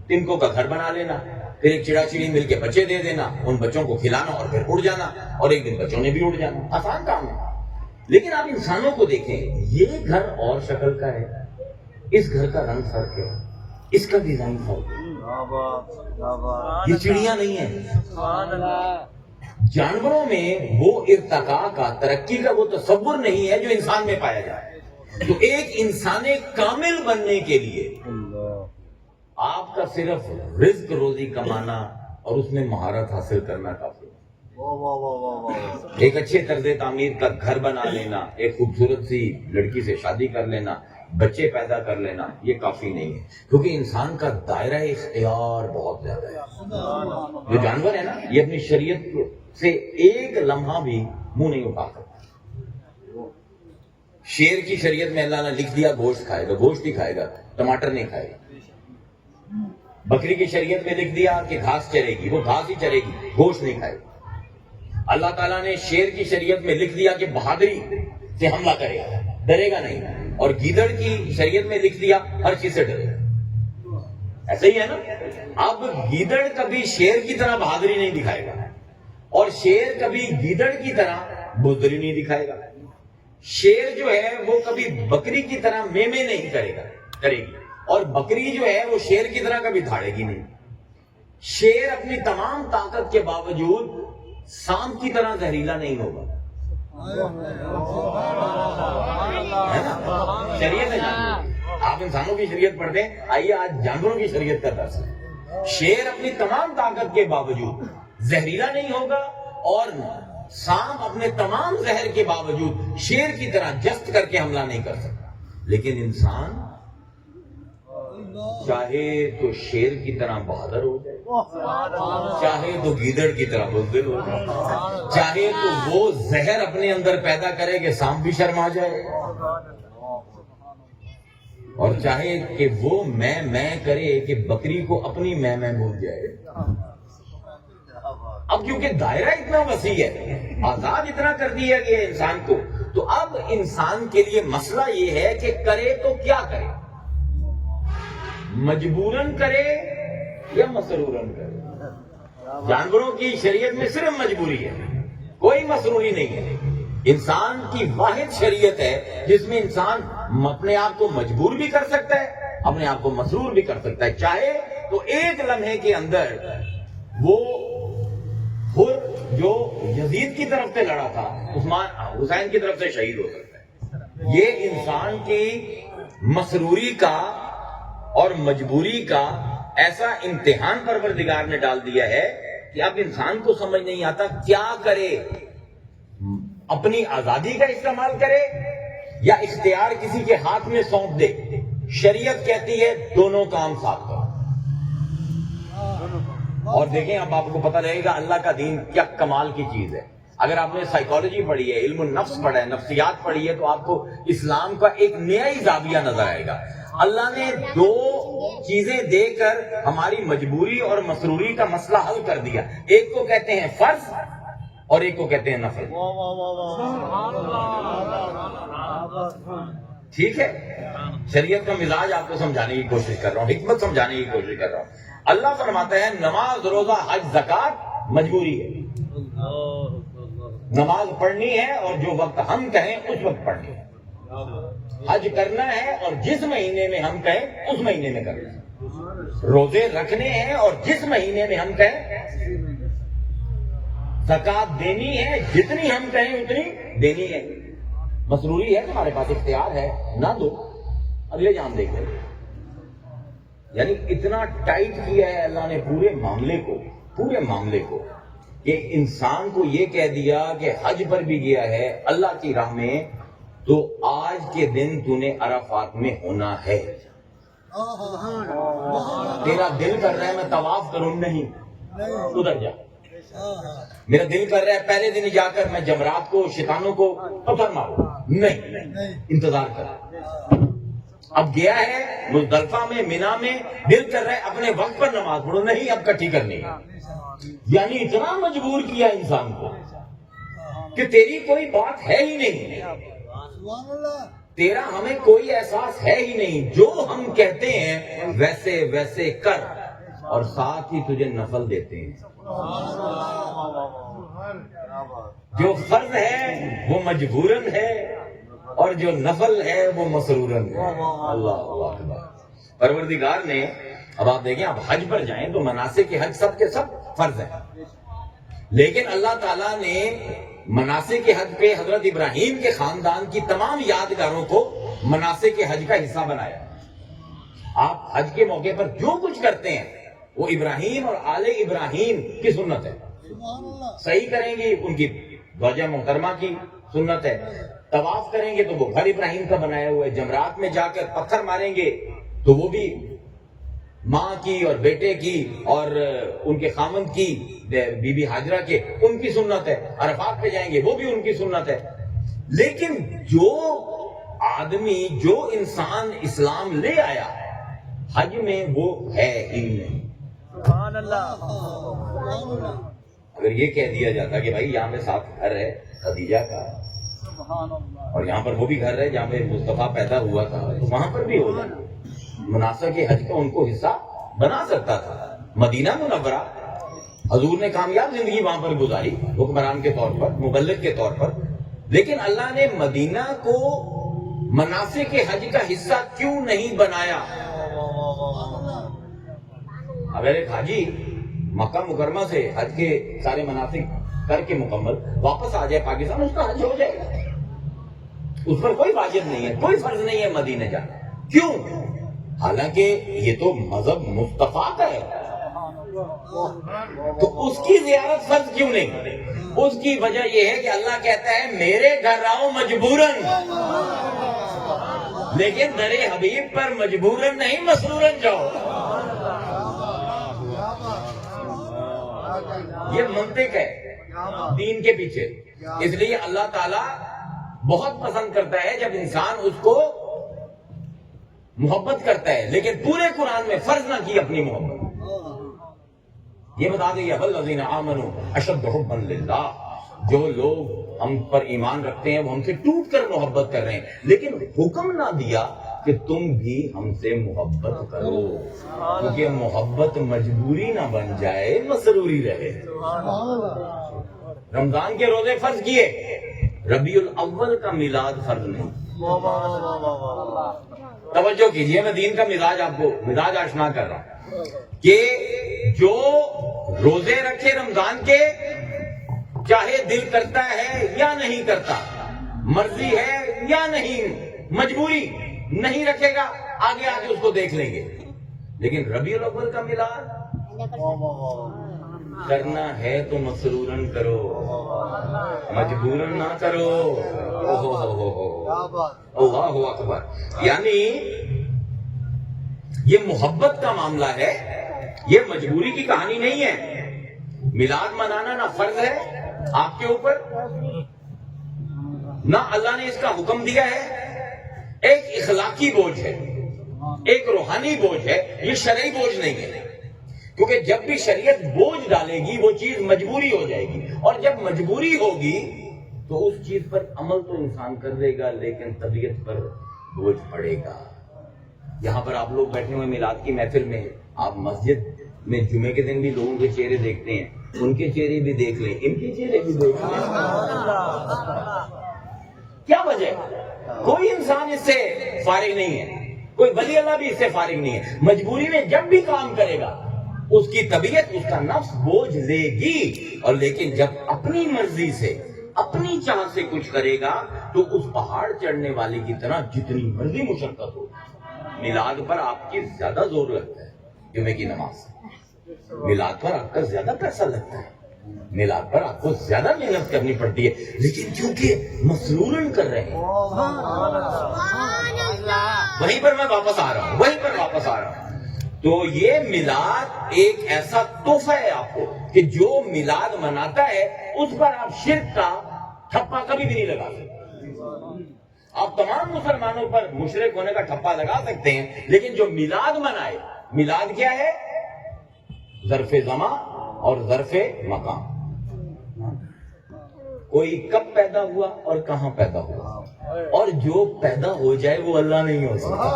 تنکوں کا گھر بنا لینا, پھر ایک چڑا چڑی مل کے بچے دے دینا, ان بچوں کو کھلانا اور پھر اڑ جانا, اور ایک دن بچوں نے بھی اڑ جانا. آسان کام ہے. لیکن آپ انسانوں کو دیکھیں, یہ گھر اور شکل کا ہے, اس گھر کا رنگ فرق ہے, اس کا ڈیزائن فرق ہے. یہ چڑیاں نہیں ہیں. جانوروں میں وہ ارتقاء کا, ترقی کا وہ تصور نہیں ہے جو انسان میں پایا جائے. تو ایک انسان کامل بننے کے لیے آپ کا صرف رزق روزی کمانا اور اس میں مہارت حاصل کرنا کافی ہے. ایک اچھے طرز تعمیر کا گھر بنا لینا, ایک خوبصورت سی لڑکی سے شادی کر لینا, بچے پیدا کر لینا, یہ کافی نہیں ہے. کیونکہ انسان کا دائرہ اختیار بہت زیادہ ہے. جو جانور ہے نا یہ اپنی شریعت سے ایک لمحہ بھی منہ نہیں اٹھا سکتا. شیر کی شریعت میں اللہ نے لکھ دیا گوشت کھائے گا, گوشت ہی کھائے گا, ٹماٹر نہیں کھائے گا. بکری کی شریعت میں لکھ دیا کہ گھاس چرے گی, وہ گھاس ہی چرے گی, گوشت نہیں کھائے گی. اللہ تعالیٰ نے شیر کی شریعت میں لکھ دیا کہ بہادری سے حملہ کرے گا, ڈرے گا نہیں. اور گیدڑ کی شریعت میں لکھ دیا ہر چیز سے ڈرے گا. ایسا ہی ہے نا. اب گیدڑ کبھی شیر کی طرح بہادری نہیں دکھائے گا, اور شیر کبھی گیدڑ کی طرح بزدلی نہیں دکھائے گا. شیر جو ہے وہ کبھی بکری کی طرح میں نہیں کرے گی, اور بکری جو ہے وہ شیر کی طرح کبھی دھاڑے گی نہیں. شیر اپنی تمام طاقت کے باوجود سانپ کی طرح زہریلا نہیں ہوگا، ہے نا؟ شریعت ہے جانوروں، آپ انسانوں کی شریعت پڑھتے ہیں، آئیے آج جانوروں کی شریعت کا درس ہے۔ شیر اپنی تمام طاقت کے باوجود زہریلا نہیں ہوگا، اور سانپ اپنے تمام زہر کے باوجود شیر کی طرح جست کر کے حملہ نہیں کر سکتا۔ لیکن انسان چاہے تو شیر کی طرح بہادر ہو جائے، چاہے تو گیدڑ کی طرح بزدل ہو جائے، چاہے تو وہ زہر اپنے اندر پیدا کرے کہ سانپ بھی شرما جائے، اور چاہے کہ وہ میں کرے کہ بکری کو اپنی میں بھول جائے۔ اب کیونکہ دائرہ اتنا وسیع ہے، آزاد اتنا کر دیا گیا انسان کو، تو اب انسان کے لیے مسئلہ یہ ہے کہ کرے تو کیا کرے، مجبوراً کرے یا مسروراً کرے۔ جانوروں کی شریعت میں صرف مجبوری ہے، کوئی مسروری نہیں ہے۔ انسان کی واحد شریعت ہے جس میں انسان اپنے آپ کو مجبور بھی کر سکتا ہے، اپنے آپ کو مسرور بھی کر سکتا ہے، چاہے تو ایک لمحے کے اندر وہ جو یزید کی طرف سے لڑا تھا حسین کی طرف سے شہید ہو سکتا ہے۔ یہ انسان کی مسروری کا اور مجبوری کا ایسا امتحان پروردگار نے ڈال دیا ہے کہ اب انسان کو سمجھ نہیں آتا کیا کرے، اپنی آزادی کا استعمال کرے یا اختیار کسی کے ہاتھ میں سونپ دے۔ شریعت کہتی ہے دونوں کام ساتھ کرو۔ اور دیکھیں اب آپ کو پتہ رہے گا اللہ کا دین کیا کمال کی چیز ہے۔ اگر آپ نے سائیکالوجی پڑھی ہے، علم النفس پڑھا ہے، نفسیات پڑھی ہے، تو آپ کو اسلام کا ایک نیا ہی زاویہ نظر آئے گا۔ اللہ نے دو چیزیں دے کر ہماری مجبوری اور مسروری کا مسئلہ حل کر دیا، ایک کو کہتے ہیں فرض اور ایک کو کہتے ہیں نفل۔ ٹھیک ہے، شریعت کا مزاج آپ کو سمجھانے کی کوشش کر رہا ہوں، حکمت سمجھانے کی کوشش کر رہا ہوں۔ اللہ فرماتا ہے نماز، روزہ، حج، زکوٰۃ مجبوری ہے، نماز پڑھنی ہے اور جو وقت ہم کہیں اس وقت پڑھنی ہے، حج کرنا ہے اور جس مہینے میں ہم کہیں اس مہینے میں کرنا ہے، روزے رکھنے ہیں اور جس مہینے میں ہم کہیں، زکوٰۃ دینی ہے جتنی ہم کہیں اتنی دینی ہے۔ مسروری ہے، تمہارے پاس اختیار ہے، نہ دو، اگلے جان دیکھ لیں۔ یعنی اتنا ٹائٹ کیا ہے اللہ نے پورے معاملے کو کہ انسان کو یہ کہہ دیا کہ حج پر بھی گیا ہے اللہ کی راہ میں تو آج کے دن تو نے عرفات میں ہونا ہے۔ تیرا دل کر رہا ہے میں طواف کروں، نہیں، ادھر جا۔ میرا دل کر رہا ہے پہلے دن جا کر میں جمرات کو، شیطانوں کو پتھر ماروں، نہیں، انتظار کر۔ اب گیا ہے مزدلفہ میں، مینا میں، دل کر رہا ہے اپنے وقت پر نماز پڑھو، نہیں، اب کٹھی کرنی ہے۔ یعنی اتنا مجبور کیا انسان کو کہ تیری کوئی بات ہے ہی نہیں، تیرا ہمیں کوئی احساس ہے ہی نہیں، جو ہم کہتے ہیں ویسے ویسے کر، اور ساتھ ہی تجھے نفل دیتے ہیں۔ جو فرض ہے وہ مجبوراً ہے اور جو نفل ہے وہ مسروراً ہے۔ اللہ اکبر۔ پروردگار نے، اب آپ دیکھیں آپ حج پر جائیں تو مناسک کے حج سب کے سب فرض ہیں، لیکن اللہ تعالیٰ نے مناسک کے حج پہ حضرت ابراہیم کے خاندان کی تمام یادگاروں کو مناسک کے حج کا حصہ بنایا۔ آپ حج کے موقع پر جو کچھ کرتے ہیں وہ ابراہیم اور آل ابراہیم کی سنت ہے۔ صحیح کریں گے ان کی ضوجہ محترمہ کی سنت ہے، طواف کریں گے تو وہ گھر ابراہیم کا بنایا ہوا ہے، جمرات میں جا کر پتھر ماریں گے تو وہ بھی ماں کی اور بیٹے کی اور ان کے خامند کی، بی بی حاجرہ کے، ان کی سنت ہے۔ عرفات پہ جائیں گے وہ بھی ان کی سنت ہے۔ لیکن جو آدمی، جو انسان اسلام لے آیا حج میں، وہ ہے ہی نہیں۔ سبحان اللہ۔ اگر یہ کہہ دیا جاتا کہ بھائی یہاں پہ ساتھ گھر ہے خدیجہ کا، اور یہاں پر وہ بھی گھر ہے جہاں پہ مصطفیٰ پیدا ہوا تھا، تو وہاں پر بھی ہو جانا، مناسک حج کا ان کو حصہ بنا سکتا تھا۔ مدینہ منورہ، حضور نے کامیاب زندگی وہاں پر گزاری حکمران کے طور پر، مبلغ کے طور پر، لیکن اللہ نے مدینہ کو مناسک حج کا حصہ کیوں نہیں بنایا؟ اگر ایک حاجی مکہ مکرمہ سے حج کے سارے مناسک کر کے مکمل واپس آ جائے پاکستان، اس کا حج ہو جائے گا، اس پر کوئی واجب نہیں ہے، کوئی فرض نہیں ہے مدینے جانا. کیوں؟ حالانکہ یہ تو مذہب مصطفیٰ کا ہے، تو اس کی زیارت فرض کیوں نہیں؟ اس کی وجہ یہ ہے کہ اللہ کہتا ہے میرے گھر آؤ مجبوراً، لیکن در حبیب پر مجبوراً نہیں مسروراً جاؤ. یہ منطق ہے دین کے پیچھے. اس لیے اللہ تعالیٰ بہت پسند کرتا ہے جب انسان اس کو محبت کرتا ہے، لیکن پورے قرآن میں فرض نہ کی اپنی محبت. یہ بتا دیا والذین آمنوا اشد حبا للہ، جو لوگ ہم پر ایمان رکھتے ہیں وہ ہم سے ٹوٹ کر محبت کر رہے ہیں، لیکن حکم نہ دیا کہ تم بھی ہم سے محبت کرو، کیونکہ محبت مجبوری نہ بن جائے، مسروری رہے. رمضان کے روزے فرض کیے، ربیع الاول کا میلاد فرض نہیں. توجہ کیجئے، میں دین کا مزاج آشنا کر رہا ہوں کہ جو روزے رکھے رمضان کے، چاہے دل کرتا ہے یا نہیں کرتا، مرضی ہے یا نہیں، مجبوری نہیں رکھے گا، آگے آگے اس کو دیکھ لیں گے. لیکن ربیع الاول کا میلاد کرنا ہے تو مسروراً کرو، مجبوراً نہ کرو. اللہ اکبر. یعنی یہ محبت کا معاملہ ہے، یہ مجبوری کی کہانی نہیں ہے. میلاد منانا نہ فرض ہے آپ کے اوپر، نہ اللہ نے اس کا حکم دیا ہے. ایک اخلاقی بوجھ ہے، ایک روحانی بوجھ ہے، یہ شرعی بوجھ نہیں ہے. کیونکہ جب بھی شریعت بوجھ ڈالے گی وہ چیز مجبوری ہو جائے گی، اور جب مجبوری ہوگی تو اس چیز پر عمل تو انسان کر لے گا، لیکن طبیعت پر بوجھ پڑے گا. یہاں پر آپ لوگ بیٹھے ہوئے میلاد کی محفل میں، آپ مسجد میں جمعے کے دن بھی لوگوں کے چہرے دیکھتے ہیں، ان کے چہرے بھی دیکھ لیں، ان کے چہرے بھی دیکھ لیں. کیا وجہ ہے؟ کوئی انسان اس سے فارغ نہیں ہے، کوئی ولی اللہ بھی اس سے فارغ نہیں ہے. مجبوری میں جب بھی کام کرے گا اس کی طبیعت، اس کا نفس بوجھ لے گی، اور لیکن جب اپنی مرضی سے، اپنی چاہ سے کچھ کرے گا تو اس پہاڑ چڑھنے والے کی طرح جتنی مرضی مشقت ہو. میلاد پر آپ کی زیادہ زور لگتا ہے، جمعے کی نماز. میلاد پر آپ کا زیادہ پیسہ لگتا ہے، میلاد پر آپ کو زیادہ محنت کرنی پڑتی ہے، لیکن کیونکہ مسروراً کر رہے ہیں. وہیں پر میں واپس آ رہا ہوں. تو یہ میلاد ایک ایسا تحفہ ہے آپ کو کہ جو میلاد مناتا ہے اس پر آپ شرک کا ٹھپا کبھی بھی نہیں لگا سکتے. آپ تمام مسلمانوں پر مشرک ہونے کا ٹھپا لگا سکتے ہیں، لیکن جو میلاد منائے، میلاد کیا ہے؟ ظرف زمان اور ظرف مکان. کوئی کب پیدا ہوا اور کہاں پیدا ہوا، اور جو پیدا ہو جائے وہ اللہ نہیں ہو سکتا.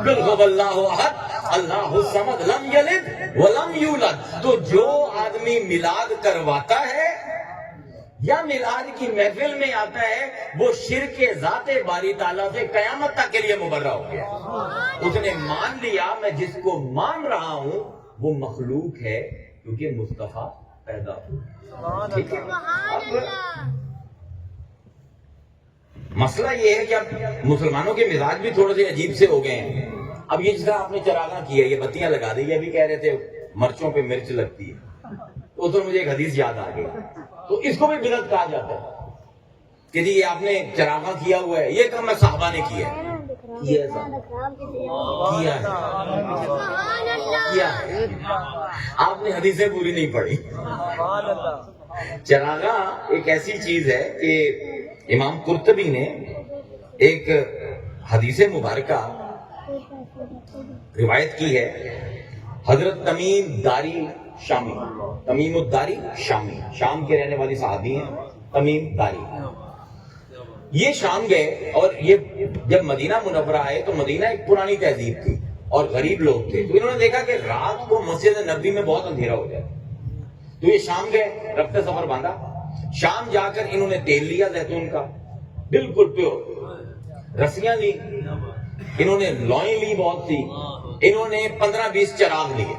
قل هو اللہ احد اللہ الصمد لم یلد ولم یولد. تو جو آدمی میلاد کرواتا ہے یا میلاد کی محفل میں آتا ہے، وہ شرک ذات باری تعالیٰ سے قیامت تک کے لیے مبرہ ہو گیا. اس نے مان لیا میں جس کو مان رہا ہوں وہ مخلوق ہے، کیونکہ مصطفیٰ پیدا ہوا. ٹھیک ہے. مسئلہ یہ ہے کہ اب مسلمانوں کے مزاج بھی تھوڑے سے عجیب سے ہو گئے ہیں. اب یہ جس طرح آپ نے چراغاں کیا، یہ بتیاں لگا دی، یہ بھی کہہ رہے تھے مرچوں پہ مرچ لگتی ہے، تو ادھر مجھے ایک حدیث یاد آ گئی. تو اس کو بھی بدعت کہا جاتا ہے کہ جی یہ آپ نے چراغاں کیا ہوا ہے، یہ کام صحابہ نے کیا ہے. آپ نے حدیثیں پوری نہیں پڑھی. چراغاں ایک ایسی چیز ہے کہ امام قرطبی نے ایک حدیث مبارکہ روایت کی ہے. حضرت تمیم داری شامی، تمیم الداری شامی، شام کے رہنے والی صحابی ہیں تمیم داری. یہ شام گئے، اور یہ جب مدینہ منورہ آئے تو مدینہ ایک پرانی تہذیب تھی اور غریب لوگ تھے. تو انہوں نے دیکھا کہ رات کو مسجد نبوی میں بہت اندھیرا ہو جائے، تو یہ شام گئے، رفتے سفر باندھا. شام جا کر انہوں نے تیل لیا زیتون کا بالکل پیور، رسیاں لی، انہوں نے لوئیں لی بہت سی، انہوں نے 15-20 چراغ لیے.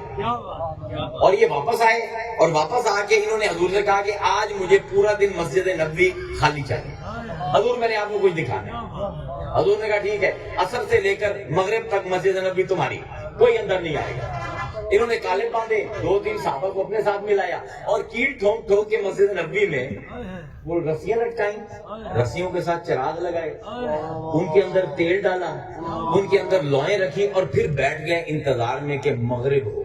اور یہ واپس آئے اور واپس آ کے انہوں نے حضور سے کہا کہ آج مجھے پورا دن مسجد نبوی خالی چاہیے، حضور میں نے آپ کو کچھ دکھانا ہے۔ حضور نے کہا ٹھیک ہے، عصر سے لے کر مغرب تک مسجد نبوی تمہاری، کوئی اندر نہیں آئے گا۔ انہوں نے کالے باندھے، 2-3 صحابہ کو اپنے ساتھ ملایا اور کیٹ ٹھونک ٹھونک کے مسجد نبوی میں وہ رسیاں لٹکائیں، رسیوں کے ساتھ چراغ لگائے، ان کے اندر تیل ڈالا، ان کے اندر لوئیں رکھی اور پھر بیٹھ گئے انتظار میں کہ مغرب ہو۔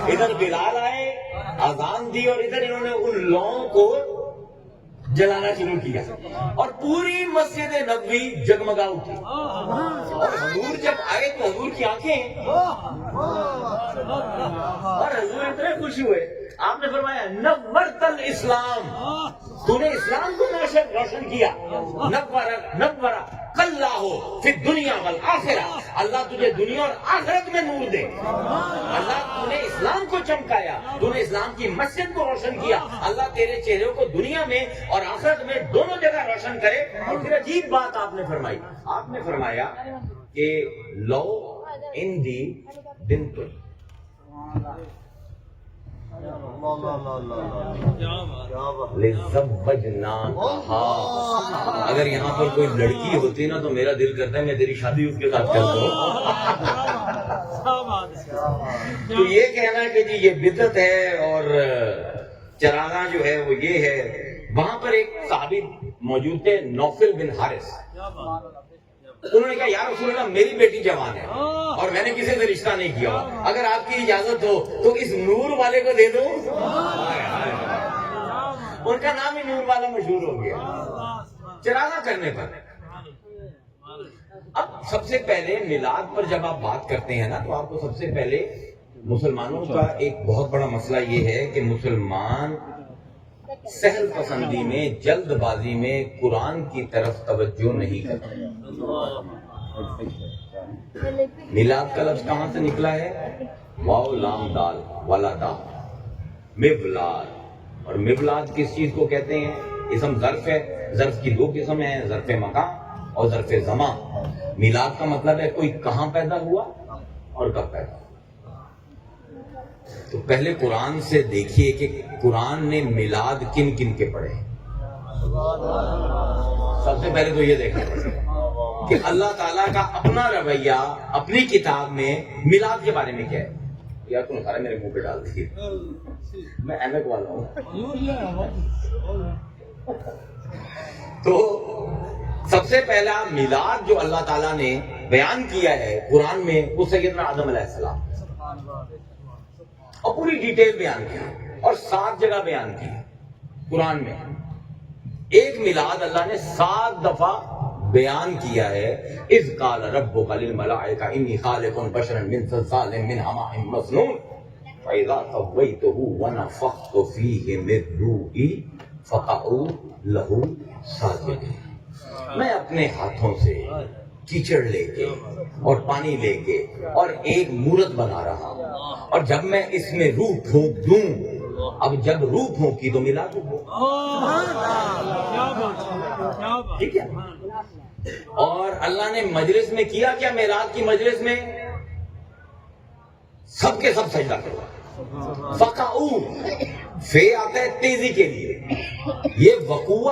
ادھر بلال آئے، اذان دی، اور ادھر انہوں نے ان لوؤں کو جلانا شروع کیا اور پوری مسجد نبوی جگمگا اٹھی۔ اور حضور جب آئے تو حضور کی آنکھیں، اور حضور اتنے خوش ہوئے، آپ نے فرمایا نورت الاسلام، تو نے اسلام کو روشن کیا، نورا کاللہ فی الدنیا والآخرہ، اللہ تجھے دنیا اور آخرت میں نور دے۔ اللہ تو نے اسلام کو چمکایا، تو نے اسلام کی مسجد کو روشن کیا، اللہ تیرے چہرے کو دنیا میں اور آخرت میں دونوں جگہ روشن کرے۔ اور پھر عجیب بات آپ نے فرمائی، آپ نے فرمایا کہ لو اندی بنت، اگر یہاں پر کوئی لڑکی ہوتی نا تو میرا دل کرتا ہے میں تیری شادی اس کے ساتھ کر دوں۔ تو یہ کہنا کہ جی یہ بدعت ہے اور چراغاں جو ہے وہ یہ ہے۔ وہاں پر ایک صحابی موجود تھے، نوفل بن حارث، انہوں نے کہا یا رسول اللہ میری بیٹی جوان ہے اور میں نے کسی سے رشتہ نہیں کیا، اگر آپ کی اجازت ہو تو اس نور والے کو دے دو۔ ان کا نام ہی نور والا مشہور ہو گیا چراغاں کرنے پر۔ اب سب سے پہلے میلاد پر جب آپ بات کرتے ہیں نا تو آپ کو سب سے پہلے مسلمانوں کا ایک بہت بڑا مسئلہ یہ ہے کہ مسلمان سہل پسندی میں، جلد بازی میں قرآن کی طرف توجہ نہیں کرتے۔ میلاد کا لفظ کہاں سے نکلا ہے؟ واو لام دال والا دا، میولاد۔ اور میولاد کس چیز کو کہتے ہیں؟ اسم ظرف ہے، ظرف کی 2 قسم ہیں، ظرف مکان اور ظرف زمان۔ میلاد کا مطلب ہے کوئی کہاں پیدا ہوا اور کب پیدا ہوا۔ تو پہلے قرآن سے دیکھیے کہ قرآن نے میلاد کن کن کے پڑھے۔ سب سے پہلے تو یہ دیکھیں کہ اللہ تعالیٰ کا اپنا رویہ اپنی کتاب میں میلاد کے بارے میں کیا ہے۔ یار تم سارے میرے منہ پہ ڈال دیجیے، میں ایم ایک والا ہوں۔ تو سب سے پہلا میلاد جو اللہ تعالیٰ نے بیان کیا ہے قرآن میں وہ سیدنا آدم علیہ السلام، اور پوری ڈیٹیل بیان کی اور 7 جگہ بیان کی قرآن میں۔ ایک میلاد اللہ نے 7 دفعہ بیان کیا ہے۔ اذ قال ربک للملائکہ انی خالق بشرا من صلصال من حماء مسنون فاذا سویتہ ونفخت فیہ من روحی فقعوا لہ ساجدین۔ میں اپنے ہاتھوں سے کیچڑ لے کے اور پانی لے کے اور ایک مورت بنا رہا ہوں، اور جب میں اس میں روح پھونک دوں، اب جب روح پھونکی تو میلاد ہو۔ ٹھیک ہے۔ اور اللہ نے مجلس میں کیا کیا؟ میلاد کی مجلس میں سب کے سب سجدہ کرو۔ فقعو، فے آتا ہے تیزی کے لیے، یہ وقوع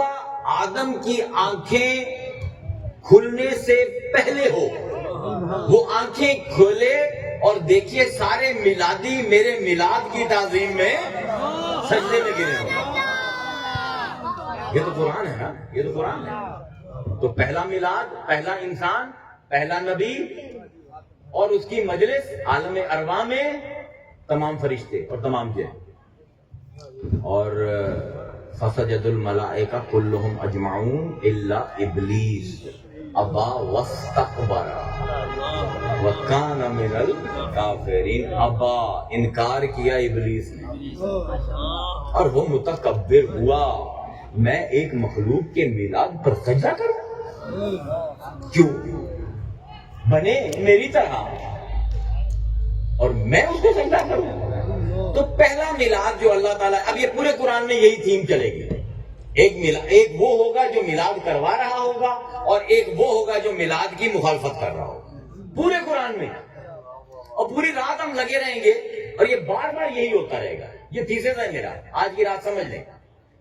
آدم کی آنکھیں کھلنے سے پہلے ہو۔ وہ آنکھیں کھولے اور دیکھیے سارے میلادی میرے میلاد کی تعظیم میں سجدے میں گرے ہو۔ یہ تو قرآن ہے نا، یہ تو قرآن ہے۔ تو پہلا میلاد، پہلا انسان، پہلا نبی، اور اس کی مجلس عالم ارواح میں تمام فرشتے اور تمام جن۔ اور فسجد الملائکہ کلہم اجمعون الا ابلیس ابا واستکبر وکان من الکافرین۔ ابا، انکار کیا ابلیس نے، اور وہ متکبر ہوا، میں ایک مخلوق کے میلاد پر سجدہ کروں؟ کیوں؟ بنے میری طرح اور میں اس کو سجدہ کروں؟ تو پہلا میلاد جو اللہ تعالیٰ، اب یہ پورے قرآن میں یہی تھیم چلے گی، ایک وہ ہوگا جو میلاد کروا رہا ہوگا اور ایک وہ ہوگا جو میلاد کی مخالفت کر رہا ہوگا، پورے قرآن میں۔ اور پوری رات ہم لگے رہیں گے اور یہ بار بار یہی ہوتا رہے گا. یہ تیسرا ہے میرا آج کی رات سمجھ لیں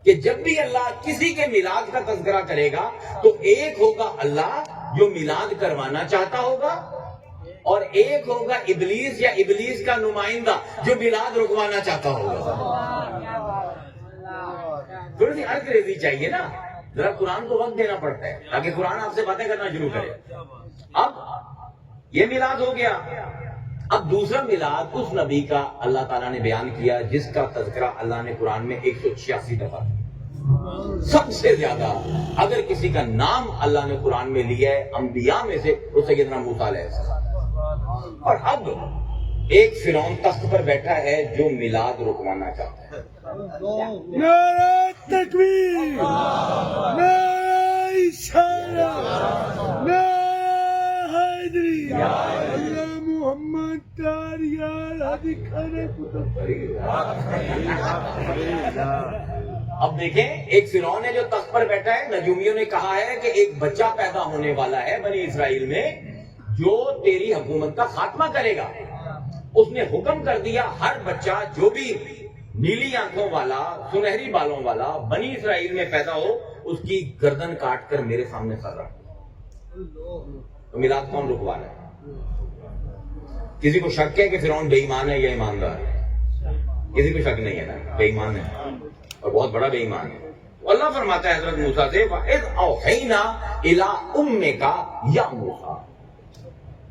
کہ جب بھی اللہ کسی کے میلاد کا تذکرہ کرے گا تو ایک ہوگا اللہ جو میلاد کروانا چاہتا ہوگا اور ایک ہوگا ابلیس یا ابلیس کا نمائندہ جو میلاد رکوانا چاہتا ہوگا. تھوڑی سی انگریزی چاہیے نا, ذرا قرآن کو وقت دینا پڑتا ہے تاکہ قرآن آپ سے باتیں کرنا شروع کرے. اب یہ میلاد ہو گیا. اب دوسرا میلاد اس نبی کا اللہ تعالیٰ نے بیان کیا جس کا تذکرہ اللہ نے قرآن میں 186 دفعہ. سب سے زیادہ اگر کسی کا نام اللہ نے قرآن میں لیا ہے انبیاء میں سے وہ سیدنا موسیٰ علیہ السلام. اور اب ایک فرعون تخت پر بیٹھا ہے جو میلاد رکوانا چاہتا ہے. نعرہ تکبیر، نعرہ رسالت، نعرہ حیدری، یا محمد تاریار حدی کھانے کتب. اب دیکھیں ایک فرعون ہے جو تخت پر بیٹھا ہے. نجومیوں نے کہا ہے کہ ایک بچہ پیدا ہونے والا ہے بنی اسرائیل میں جو تیری حکومت کا خاتمہ کرے گا. اس نے حکم کر دیا ہر بچہ جو بھی نیلی آنکھوں والا سنہری بالوں والا بنی اسرائیل میں پیدا ہو اس کی گردن کاٹ کر میرے سامنے سر رکھ. تو میلاد کون رکوا رہا ہے؟ کسی کو شک ہے کہ فرعون بے ایمان ہے یا ایماندار ہے؟ کسی کو شک نہیں ہے نا, بے ایمان ہے اور بہت بڑا بے ایمان ہے. اللہ فرماتا ہے حضرت موسیٰ سے وَإِذْ أَوْحَيْنَا إِلَىٰ أُمِّكَ يَا موسیٰ,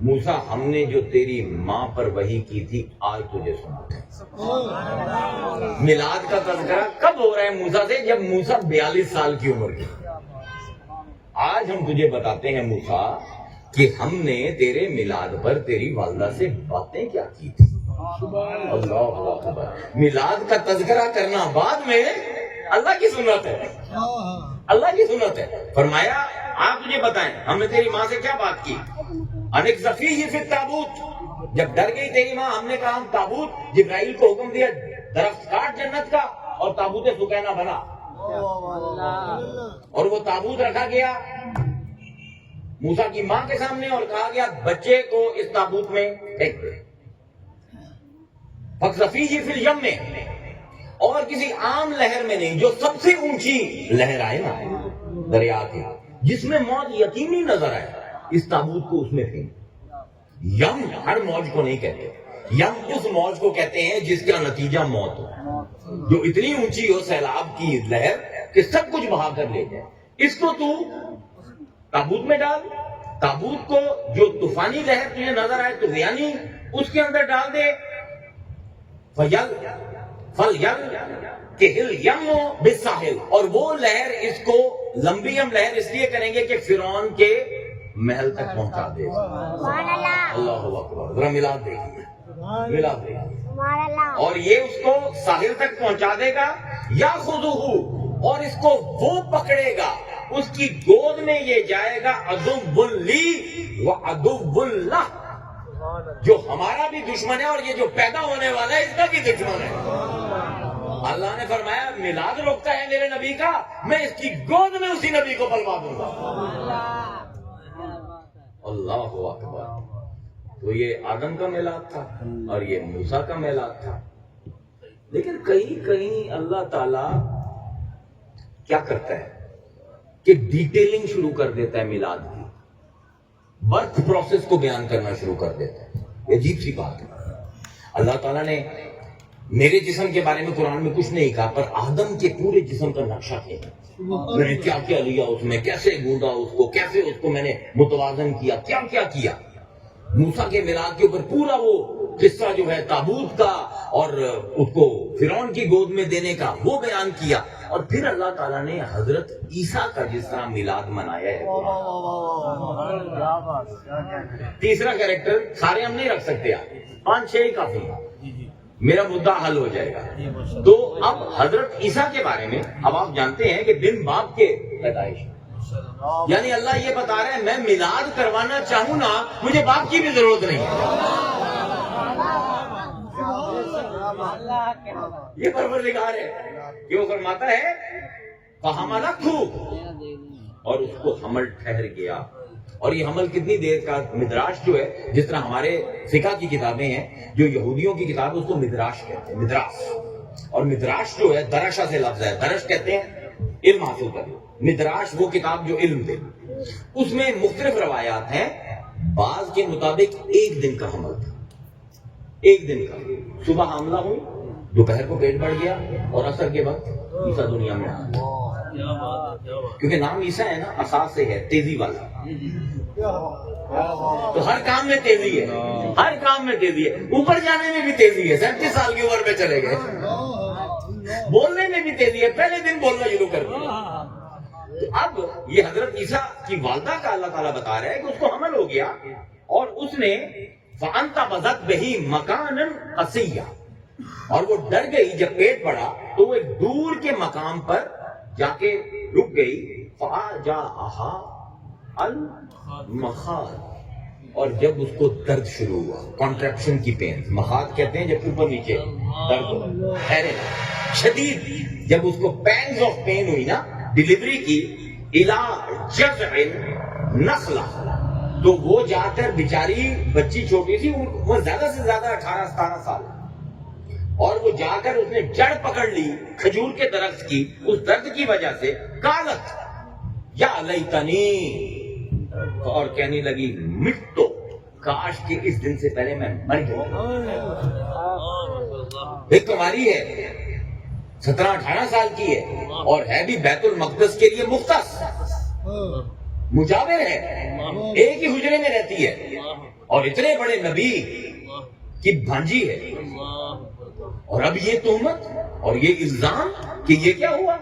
موسیٰ ہم نے جو تیری ماں پر وحی کی تھی آج تجھے سناتے ہیں. میلاد کا تذکرہ کب ہو رہا ہے موسیٰ سے؟ جب موسیٰ 42 سال کی عمر کی. آج ہم تجھے بتاتے ہیں موسیٰ کہ ہم نے تیرے میلاد پر تیری والدہ سے باتیں کیا کی تھی. اللہ اکبر. میلاد کا تذکرہ کرنا بعد میں اللہ کی سنت ہے, اللہ کی سنت ہے. فرمایا آپ تجھے بتائیں ہم نے تیری ماں سے کیا بات کی. انک ذفیہ فی التابوت, جب ڈر گئی تیری ماں ہم نے کہا ہم تابوت, جبرائیل کو حکم دیا درخت کاٹ جنت کا اور تابوت سکینہ بنا, اور وہ تابوت رکھا گیا موسیٰ کی ماں کے سامنے اور کہا گیا بچے کو اس تابوت میں پھینک دے. فَقْذَفِيهِ فِي الْيَمِّ, اور کسی عام لہر میں نہیں, جو سب سے اونچی لہر آئے نا دریا کی جس میں موت یقینی نظر آئے اس تابوت کو اس میں پھینک. یم ہر موج کو نہیں کہتے, یم اس موج کو کہتے ہیں جس کا نتیجہ موت ہو, جو اتنی اونچی ہو سیلاب کی لہر کہ سب کچھ بہا کر لے جائے. اس کو تو تابوت میں ڈال, تابوت کو جو طوفانی لہر تجھے نظر آئے تو یعنی اس کے اندر ڈال دے. اور وہ لہر اس کو لمبی ہم لہر اس لیے کریں گے کہ فرعون کے محل تک پہنچا دے. اللہ اکبر. ذرا میلاد دیکھیے, میلاد دیکھیے. اور یہ اس کو ساحل تک پہنچا دے گا. یا خذوہ, اور اس کو وہ پکڑے گا, اس کی گود میں یہ جائے گا. عدو لی و عدو لہ, جو ہمارا بھی دشمن ہے اور یہ جو پیدا ہونے والا ہے اس کا بھی دشمن ہے. اللہ نے فرمایا میلاد روکتا ہے میرے نبی کا, میں اس کی گود میں اسی نبی کو پلوا دوں گا. اللہ اکبر. تو یہ آدم کا میلاد تھا اور یہ موسیٰ کا میلاد تھا. لیکن کہیں کہیں اللہ تعالی کیا کرتا ہے کہ ڈیٹیلنگ شروع کر دیتا ہے میلاد کی, برتھ پروسیس کو بیان کرنا شروع کر دیتا ہے. یہ عجیب سی بات ہے. اللہ تعالیٰ نے میرے جسم کے بارے میں قرآن میں کچھ نہیں کہا, پر آدم کے پورے جسم کا نقشہ کیا, میں نے کیا کیا لیا اس میں, کیسے گوندا اس کو, کیسے اس کو میں نے متوازن کیا, کیا کیا کیا. موسیٰ کے میلاد کے اوپر پورا وہ قصہ جو ہے تابوت کا اور اس کو فرعون کی گود میں دینے کا وہ بیان کیا. اور پھر اللہ تعالیٰ نے حضرت عیسیٰ کا جس طرح میلاد منایا ہے. تیسرا کیریکٹر سارے ہم نہیں رکھ سکتے, 5-6 ہی کافی, میرا مدعا حل ہو جائے گا. تو اب حضرت عیسیٰ کے بارے میں اب آپ جانتے ہیں کہ بن باپ کے پیدائش, یعنی اللہ یہ بتا رہے ہیں میں میلاد کروانا چاہوں نا مجھے باپ کی بھی ضرورت نہیں ہے. یہ پروردگار ہے کہ وہ فرماتا ہے فَحَمَلَتْهُ, اور اس کو حمل ٹھہر گیا. اور یہ حمل کتنی دیر کا؟ مدراش جو ہے، جس طرح ہمارے فقہ کی کتابیں ہیں، جو یہودیوں کی کتاب ہے اس کو مدراش کہتے ہیں، مدراس. اور مدراش جو ہے درشا سے لفظ ہے، درش کہتے ہیں علم حاصل کر. مدراش وہ کتاب جو علم دے. اس میں مختلف روایات ہیں. بعض کے مطابق 1 دن کا حمل تھا، 1 دن کا. صبح حاملہ ہوئی، دوپہر کو پیٹ بڑھ گیا اور عصر کے وقت عیسیٰ دنیا میں آ گیا. کیونکہ نام عیسیٰ ہے نا، اساس سے ہے تیزی والا. تو ہر کام میں تیزی ہے، ہر کام میں تیزی ہے. اوپر جانے میں بھی تیزی ہے، 37 سال کی عمر میں چلے گئے. بولنے میں بھی تیزی ہے، پہلے دن بولنا شروع کر دیا. تو اب یہ حضرت عیسیٰ کی والدہ کا اللہ تعالیٰ بتا رہا ہے کہ اس کو حمل ہو گیا اور اس نے فَأَنْتَبَذَتْ بِهِ مَكَانًا قَصِيًّا، اور وہ ڈر گئی. جب پیٹ بڑھا تو وہ ایک دور کے مقام پر جا کے رک گئی. فَأَجَاءَهَا الْمَخَاضُ، اور جب اس کو درد شروع ہوا، کانٹریکشن کی پین، مخاط کہتے ہیں جب اوپر نیچے درد ہو، شدید. جب اس کو پینز آف پین ہوئی نا ڈیلیوری کی، اِلَى جَذْعٍ نَخْلَةٍ، تو وہ جا کر بیچاری بچی چھوٹی تھی، وہ زیادہ سے زیادہ 18-17 سال، اور وہ جا کر اس نے جڑ پکڑ لی کھجور کے درخت کی. اس درد کی وجہ سے قالت یا لیتنی، اور کہنے لگی مٹو، کاش کہ اس دن سے پہلے میں مر گیا. ایک کماری ہے، 17-18 سال کی ہے، اور ہے بھی بیت المقدس کے لیے مختص، مجاور ہے، ایک ہی حجرے میں رہتی ہے، اور اتنے بڑے نبی کی بھانجی ہے. اور اب یہ تہمت اور یہ الزام کہ یہ کیا ہوا؟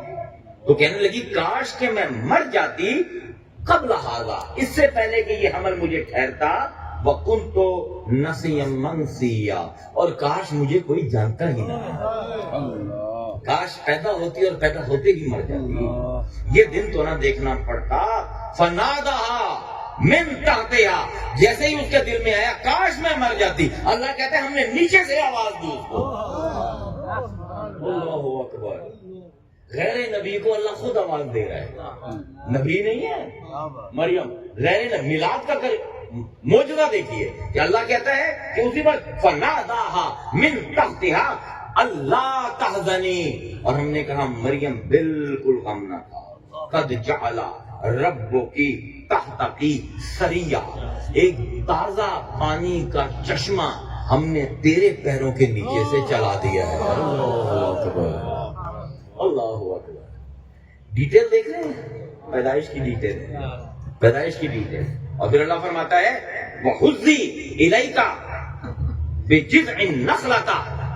تو کہنے لگی کاش کہ میں مر جاتی قبل ھذا، اس سے پہلے کہ یہ حمل مجھے ٹھہرتا. وَكُنْتُ نَسِيًّا مَنْسِيًّا، اور کاش مجھے کوئی جانتا ہی نہ، کاش پیدا ہوتی اور پیدا ہوتے ہی مر جاتی. یہ دن تو نہ دیکھنا پڑتا. فَنَادَاهَا مِن تَحْتِهَا، جیسے ہی اس کے دل میں آیا کاش میں مر جاتی، اللہ کہتے ہیں ہم نے نیچے سے آواز دی اس کو. اللہ اکبر. غیر نبی کو اللہ خود آواز دے رہا ہے، نبی نہیں ہے مریم. غیر نبی میلاد کا موجودہ دیکھیے کہ اللہ کہتا ہے کہ اسی وقت فَنَادَاهَا مِن تَحْتِهَا اللہ تحزنی، اور ہم نے کہا مریم بالکل غم نہ کھاؤ. قد جعل ربکی تحتکی سریا، ایک تازہ پانی کا چشمہ ہم نے تیرے پیروں کے نیچے سے چلا دیا ہے. اللہ اکبر، اللہ اکبر. ڈیٹیل دیکھ رہے ہیں، پیدائش کی ڈیٹیل، پیدائش کی ڈیٹیل. اور پھر اللہ فرماتا ہے وَحُزِّی إِلَيْكَ بِجِذْعِ النَّخْلَةِ،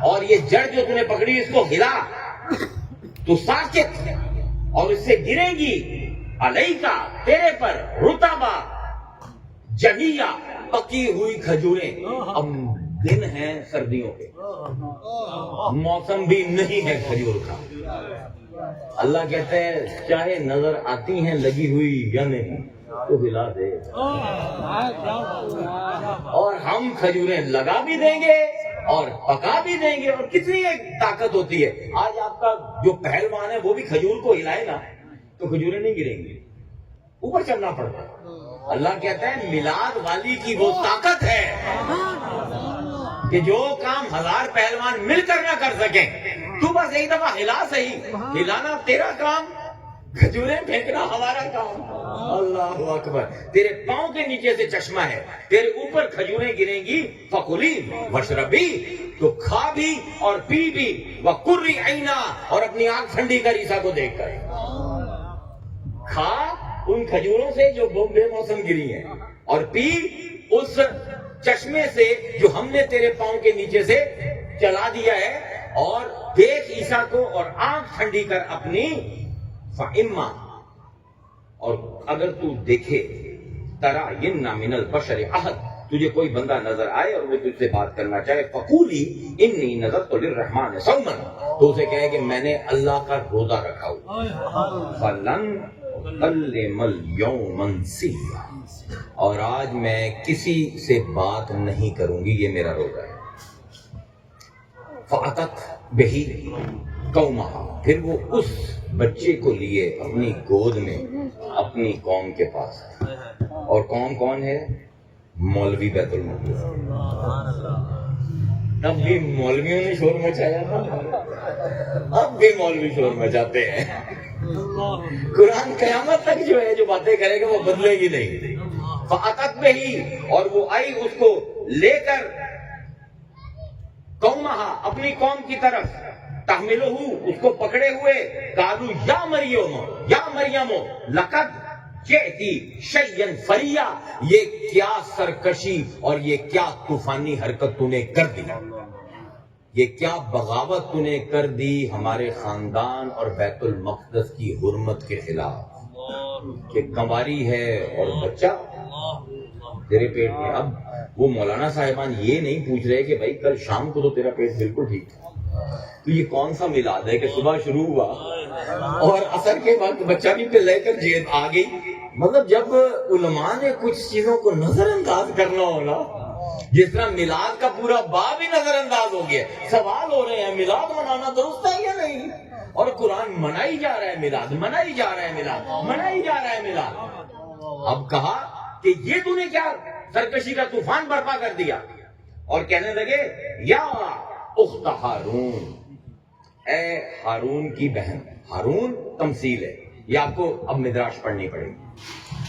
اور یہ جڑ جو تم نے پکڑی اس کو ہلا تو ساکت، اور اس سے گرے گی علیکا، تیرے پر، رطبا جنیہ، پکی ہوئی کھجوریں. اب دن ہیں سردیوں کے، موسم بھی نہیں ہے کھجور کا. اللہ کہتے ہیں چاہے نظر آتی ہیں لگی ہوئی یا نہیں تو ہلا دے، اور ہم کھجوریں لگا بھی دیں گے اور پکا بھی دیں گے. اور کتنی ایک طاقت ہوتی ہے. آج آپ کا جو پہلوان ہے وہ بھی کھجور کو ہلائے نا تو کھجوریں نہیں گریں گی، اوپر چلنا پڑتا ہے. اللہ کہتا ہے میلاد والی کی وہ طاقت ہے کہ جو کام 1000 پہلوان مل کر نہ کر سکیں، تو بس ایک دفعہ ہلا صحیح. ہلانا تیرا کام، کھجوریں پھینکنا ہمارا کام. اللہ اکبر. تیرے پاؤں کے نیچے سے چشمہ ہے، تیرے اوپر کھجوریں گریں گی. فَقُلِي وَاشْرَبِي، تو کھا بھی اور پی بھی. وَقُرِّ عَيْنَا، اور اپنی آنکھ ٹھنڈی کر عیسیٰ کو دیکھ کر. کھا ان کھجوروں سے جو بے موسم گری ہیں، اور پی اس چشمے سے جو ہم نے تیرے پاؤں کے نیچے سے چلا دیا ہے. اور دیکھ عیسیٰ کو اور آنکھ ٹھنڈی کر اپنی. فَإِمَّا، اور اگر تو دیکھے، تَرَيِنَّ مِنَ الْبَشَرِ أَحَدٍ، تجھے کوئی بندہ نظر آئے اور وہ تجھ سے بات کرنا چاہے، فَقُولِي إِنِّي نَذَرْتُ لِلرَّحْمَٰنِ صَوْمًا، تو اسے کہے کہ میں نے اللہ کا روزہ رکھا ہوا. فَلَنْ أُكَلِّمَ الْيَوْمَ إِنسِيًّا، اور آج میں کسی سے بات نہیں کروں گی، یہ میرا روزہ ہے. فَأَتَتْ بِهِ قَوْمَهَا، پھر وہ اس بچے کو لیے اپنی گود میں اپنی قوم کے پاس. اور قوم کون ہے؟ مولوی بیت المقدس. اب بھی مولویوں نے شور مچایا تھا، اب بھی مولوی شور مچاتے ہیں. قرآن قیامت تک جو ہے جو باتیں کرے گا وہ بدلے گی نہیں. فَأَتَتْ بِهِ، اور وہ آئی اس کو لے کر قومہا، اپنی قوم کی طرف، تحملہ، اس کو پکڑے ہوئے، قالوا یا مریم لقد جئتی شیئا فریا، یہ کیا سرکشی اور یہ کیا طوفانی حرکت تو نے کر دی، یہ کیا بغاوت تو نے کر دی ہمارے خاندان اور بیت المقدس کی حرمت کے خلاف، کہ کنواری ہے اور بچہ تیرے پیٹ میں. اب وہ مولانا صاحبان یہ نہیں پوچھ رہے کہ بھائی کل شام کو تو تیرا پیٹ بالکل ٹھیک تھا، تو یہ کون سا میلاد ہے کہ صبح شروع ہوا اور عصر کے وقت بچہ بھی پہ لے کر جیب آ گئی. مطلب جب علماء نے کچھ چیزوں کو نظر انداز کرنا ہونا، جس طرح میلاد کا پورا باب ہی نظر انداز ہو گیا. سوال ہو رہے ہیں میلاد منانا درست ہے یا نہیں، اور قرآن منائی جا رہا ہے میلاد، منائی جا رہا ہے میلاد، منائی جا رہا ہے میلاد. اب کہا کہ یہ تو نے کیا سرکشی کا طوفان برپا کر دیا، اور کہنے لگے یا اخت ہارون، اے ہارون کی بہن. ہارون تمثیل ہے، یہ آپ کو اب مدراش پڑھنی پڑے گی.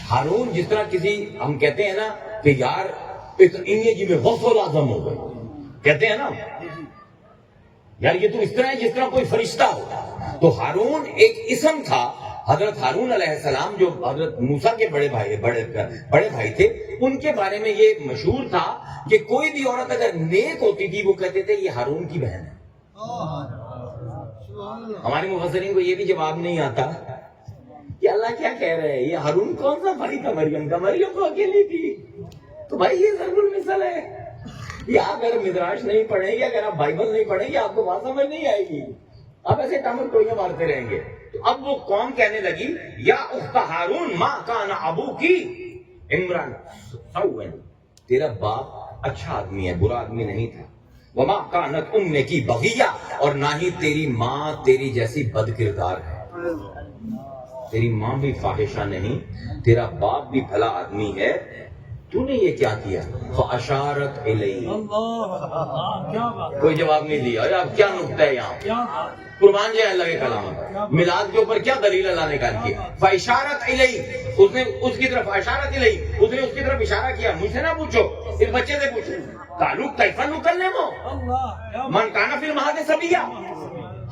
ہارون جس طرح کسی ہم کہتے ہیں نا کہ یار انہیں جی میں غوث الاعظم ہو گئے، کہتے ہیں نا یار یہ تو اس طرح ہے جس طرح کوئی فرشتہ ہو. تو ہارون ایک اسم تھا. حضرت ہارون علیہ السلام جو حضرت موسیٰ کے بڑے بھائی تھے، ان کے بارے میں یہ مشہور تھا کہ کوئی بھی عورت اگر نیک ہوتی تھی وہ کہتے تھے یہ ہارون کی بہن ہے. ہمارے مفسرین کو یہ بھی جواب نہیں آتا کہ اللہ کیا کہہ رہے ہیں، یہ ہارون کون سا بھائی تھا مریم کا؟ مریم تو اکیلی تھی. تو بھائی یہ ضرور مثال ہے. یا اگر مدراش نہیں پڑھیں گے، اگر آپ بائبل نہیں پڑھیں گے، آپ کو بات سمجھ نہیں آئے گی، آپ ایسے ٹامر ٹوئیاں مارتے رہیں گے. تو اب وہ قوم کہنے لگی یا اخت ہارون ما کان ابوکی عمران سوءا، تیرا باپ اچھا آدمی ہے، برا آدمی نہیں تھا. وما کانت امکی بغیہ، اور نہ ہی تیری ماں تیری جیسی بد کردار ہے. تیری ماں بھی فاحشہ نہیں، تیرا باپ بھی بھلا آدمی ہے، تو نے یہ کیا کیا؟ فاشارت الیہ، کوئی جواب نہیں دیا. ارے اب کیا نقطہ ہے یہاں؟ قربان جائے اللہ کے کلام. میلاد کے اوپر کیا دلیل اللہ نے کہا کی؟ فاشارت الیہ، اس نے اس کی طرف اشارت الیہ، اس نے اس کی طرف اشارہ کیا. مجھ سے نہ پوچھو، اس بچے سے پوچھو. تعلق کیفا نکلمو من کان فی المہد صبیا،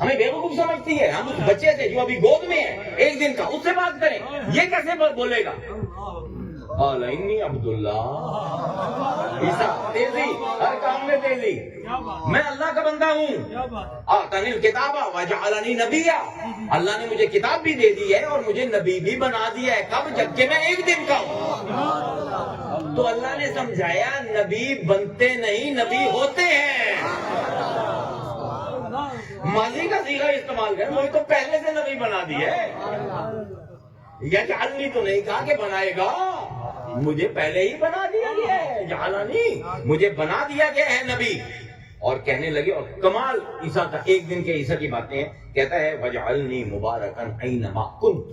ہمیں بیوقوف سمجھتی ہے. ہم اس بچے سے جو ابھی گود میں ہے ایک دن کا، اس سے بات کریں، یہ کیسے بولے گا؟ قال انی عبداللہ. عیسیٰ تیزی، ہر کام میں تیزی. میں اللہ کا بندہ ہوں. آتانی الکتاب وجعلنی نبیا، اللہ نے مجھے کتاب بھی دے دی ہے اور مجھے نبی بھی بنا دیا ہے. کب؟ جبکہ میں ایک دن کا ہوں. تو اللہ نے سمجھایا نبی بنتے نہیں، نبی ہوتے ہیں. ماضی کا صیغہ استعمال کر، مجھے تو پہلے سے نبی بنا دیا ہے. یجعلنی تو نہیں کہا کہ بنائے گا، مجھے پہلے ہی بنا دیا گیا ہے. جعلنی، مجھے بنا دیا گیا ہے نبی. اور کہنے لگے، اور کمال عیسیٰ کا ایک دن کے عیسیٰ کی باتیں ہیں، کہتا ہے وجعلنی مبارکن اینما کنت،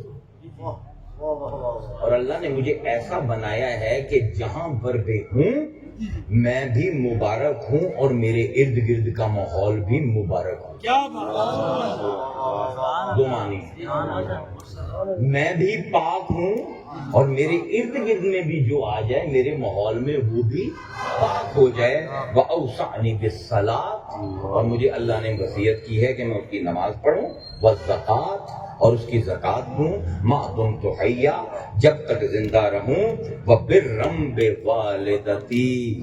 اور اللہ نے مجھے ایسا بنایا ہے کہ جہاں پر بھی ہوں میں بھی مبارک ہوں اور میرے ارد گرد کا ماحول بھی مبارک ہوں. دو معنی، میں بھی پاک ہوں اور میرے ارد گرد میں بھی جو آ جائے میرے ماحول میں وہ بھی پاک ہو جائے. وَأَوْصَعْنِي بِالصَّلَاةِ، اور مجھے اللہ نے وصیت کی ہے کہ میں اس کی نماز پڑھوں، وَالزَّکَاةِ، اور اس کی زکات دوں، مَا دُمْتُ حَيًّا، جب تک زندہ رہوں، وَبِرًّا بِوَالِدَتِي،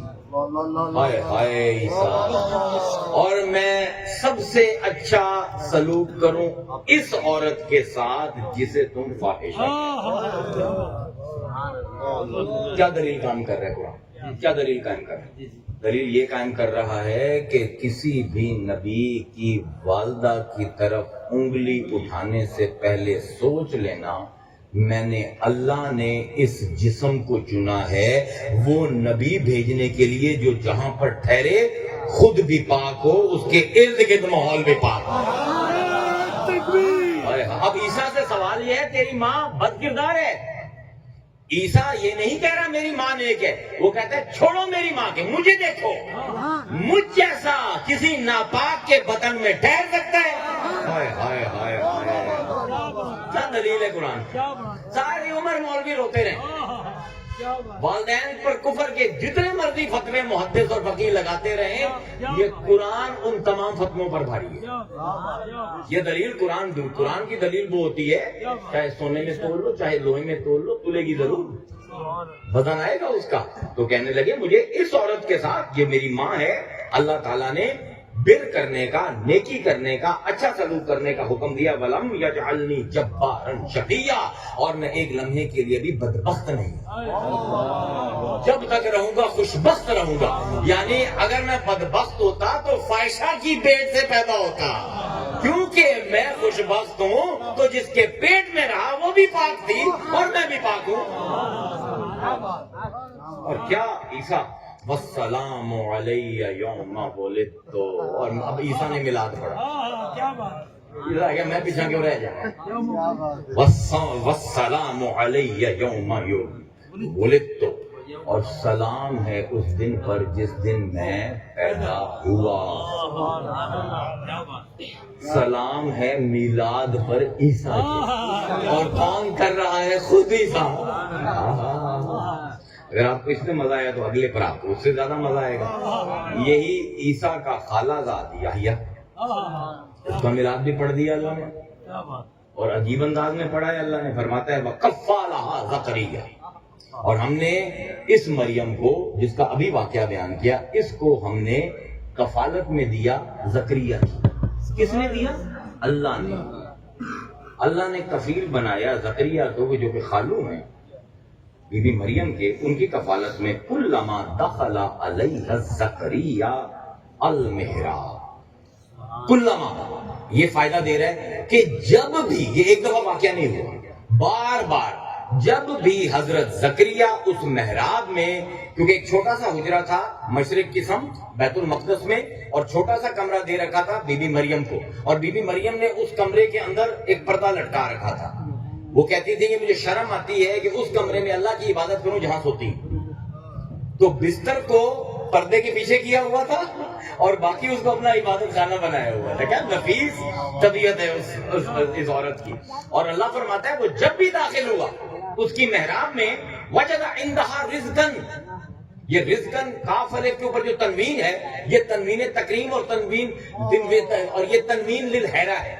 ہائے ہائے عیسیٰ، اور میں سب سے اچھا سلوک کروں اس عورت کے ساتھ جسے تم فاحشہ کہتے ہو. کیا دلیل قائم کر رہا ہے قرآن؟ کیا دلیل قائم کر رہا ہے؟ دلیل یہ قائم کر رہا ہے کہ کسی بھی نبی کی والدہ کی طرف انگلی اٹھانے سے پہلے سوچ لینا، میں نے اللہ نے اس جسم کو چنا ہے وہ نبی بھیجنے کے لیے جو جہاں پر ٹھہرے خود بھی پاک ہو، اس کے ارد گرد ماحول بھی پاک ہو. اب عیسیٰ سے سوال یہ ہے تیری ماں بد کردار ہے، عیسیٰ یہ نہیں کہہ رہا میری ماں نیک ہے، وہ کہتا ہے چھوڑو میری ماں کے، مجھے دیکھو، مجھ جیسا کسی ناپاک کے بطن میں ٹھہر سکتا ہے؟ ہائے ہائے ہائے ہائے، کیا دلیل ہے قرآن؟ ساری عمر مولوی روتے رہے، والدین پر کفر کے جتنے مرضی فتوے محدث اور فقیہ لگاتے رہے، یہ قرآن ان تمام فتووں پر بھاری ہے۔ یہ دلیل قرآن کی دلیل وہ ہوتی ہے، چاہے سونے میں تول لو چاہے لوہے میں تول لو، تلے گی ضرور، وزن آئے گا اس کا۔ تو کہنے لگے مجھے اس عورت کے ساتھ، یہ میری ماں ہے، اللہ تعالیٰ نے بر کرنے کا، نیکی کرنے کا، اچھا سلوک کرنے کا حکم دیا، وَلَمْ يَجْعَلْنِي جَبَّارًا شَقِيًّا، اور میں ایک لمحے کے لیے بھی بدبخت نہیں، جب تک رہوں گا خوشبخت رہوں گا۔ یعنی اگر میں بدبخت ہوتا تو فاحشہ کی پیٹ سے پیدا ہوتا، کیونکہ میں خوشبخت ہوں تو جس کے پیٹ میں رہا وہ بھی پاک تھی اور میں بھی پاک ہوں۔ اور کیا عیسیٰ والسلام علیہ یوم ولدت، اور اب عیسیٰ نے میلاد پڑھا، میں پیچھے کیوں رہ جاؤں؟ والسلام علیہ یوم ولدت، اور سلام ہے اس دن پر جس دن میں پیدا ہوا، سلام ہے میلاد پر عیسیٰ کی، اور کون کر رہا ہے؟ خود عیسیٰ۔ اگر آپ کو اس میں مزہ آیا تو اگلے پر آپ کو اس سے زیادہ مزہ آئے گا۔ یہی عیسیٰ کا خالہ زاد یحییٰ، اس کا میلاد بھی پڑھ دیا اللہ نے، اور عجیب انداز میں پڑھا ہے۔ اللہ نے فرماتا ہے وَكَفَّى لَهَا زَكَرِيَّا، اور ہم نے اس مریم کو، جس کا ابھی واقعہ بیان کیا، اس کو ہم نے کفالت میں دیا زکریا کی۔ کس نے دیا؟ اللہ نے۔ اللہ نے کفیل بنایا زکریا کو، جو کہ خالو ہیں بی بی مریم کے، ان کی کفالت میں کلما دخل علیہ زکریا المحراب، کلما، یہ فائدہ دے رہا ہے کہ جب بھی، یہ ایک دفعہ واقعہ نہیں ہوا، بار بار جب بھی حضرت زکریا اس محراب میں، کیونکہ ایک چھوٹا سا حجرہ تھا مشرق کی سمت بیت المقدس میں، اور چھوٹا سا کمرہ دے رکھا تھا بی بی مریم کو، اور بی بی مریم نے اس کمرے کے اندر ایک پردہ لٹکا رکھا تھا۔ وہ کہتی تھی کہ مجھے شرم آتی ہے کہ اس کمرے میں اللہ کی عبادت کروں جہاں سوتی ہوں، تو بستر کو پردے کے پیچھے کیا ہوا تھا اور باقی اس کو اپنا عبادت خانہ بنایا ہوا تھا۔ کیا نفیس طبیعت ہے اس عورت کی۔ اور اللہ فرماتا ہے وہ جب بھی داخل ہوا اس کی محراب میں، وجد عندہا رزقن، یہ رزقن کاف الف کے اوپر جو تنوین ہے، یہ تنوین تکریم اور تنوین، اور یہ تنوین للحیرہ ہے،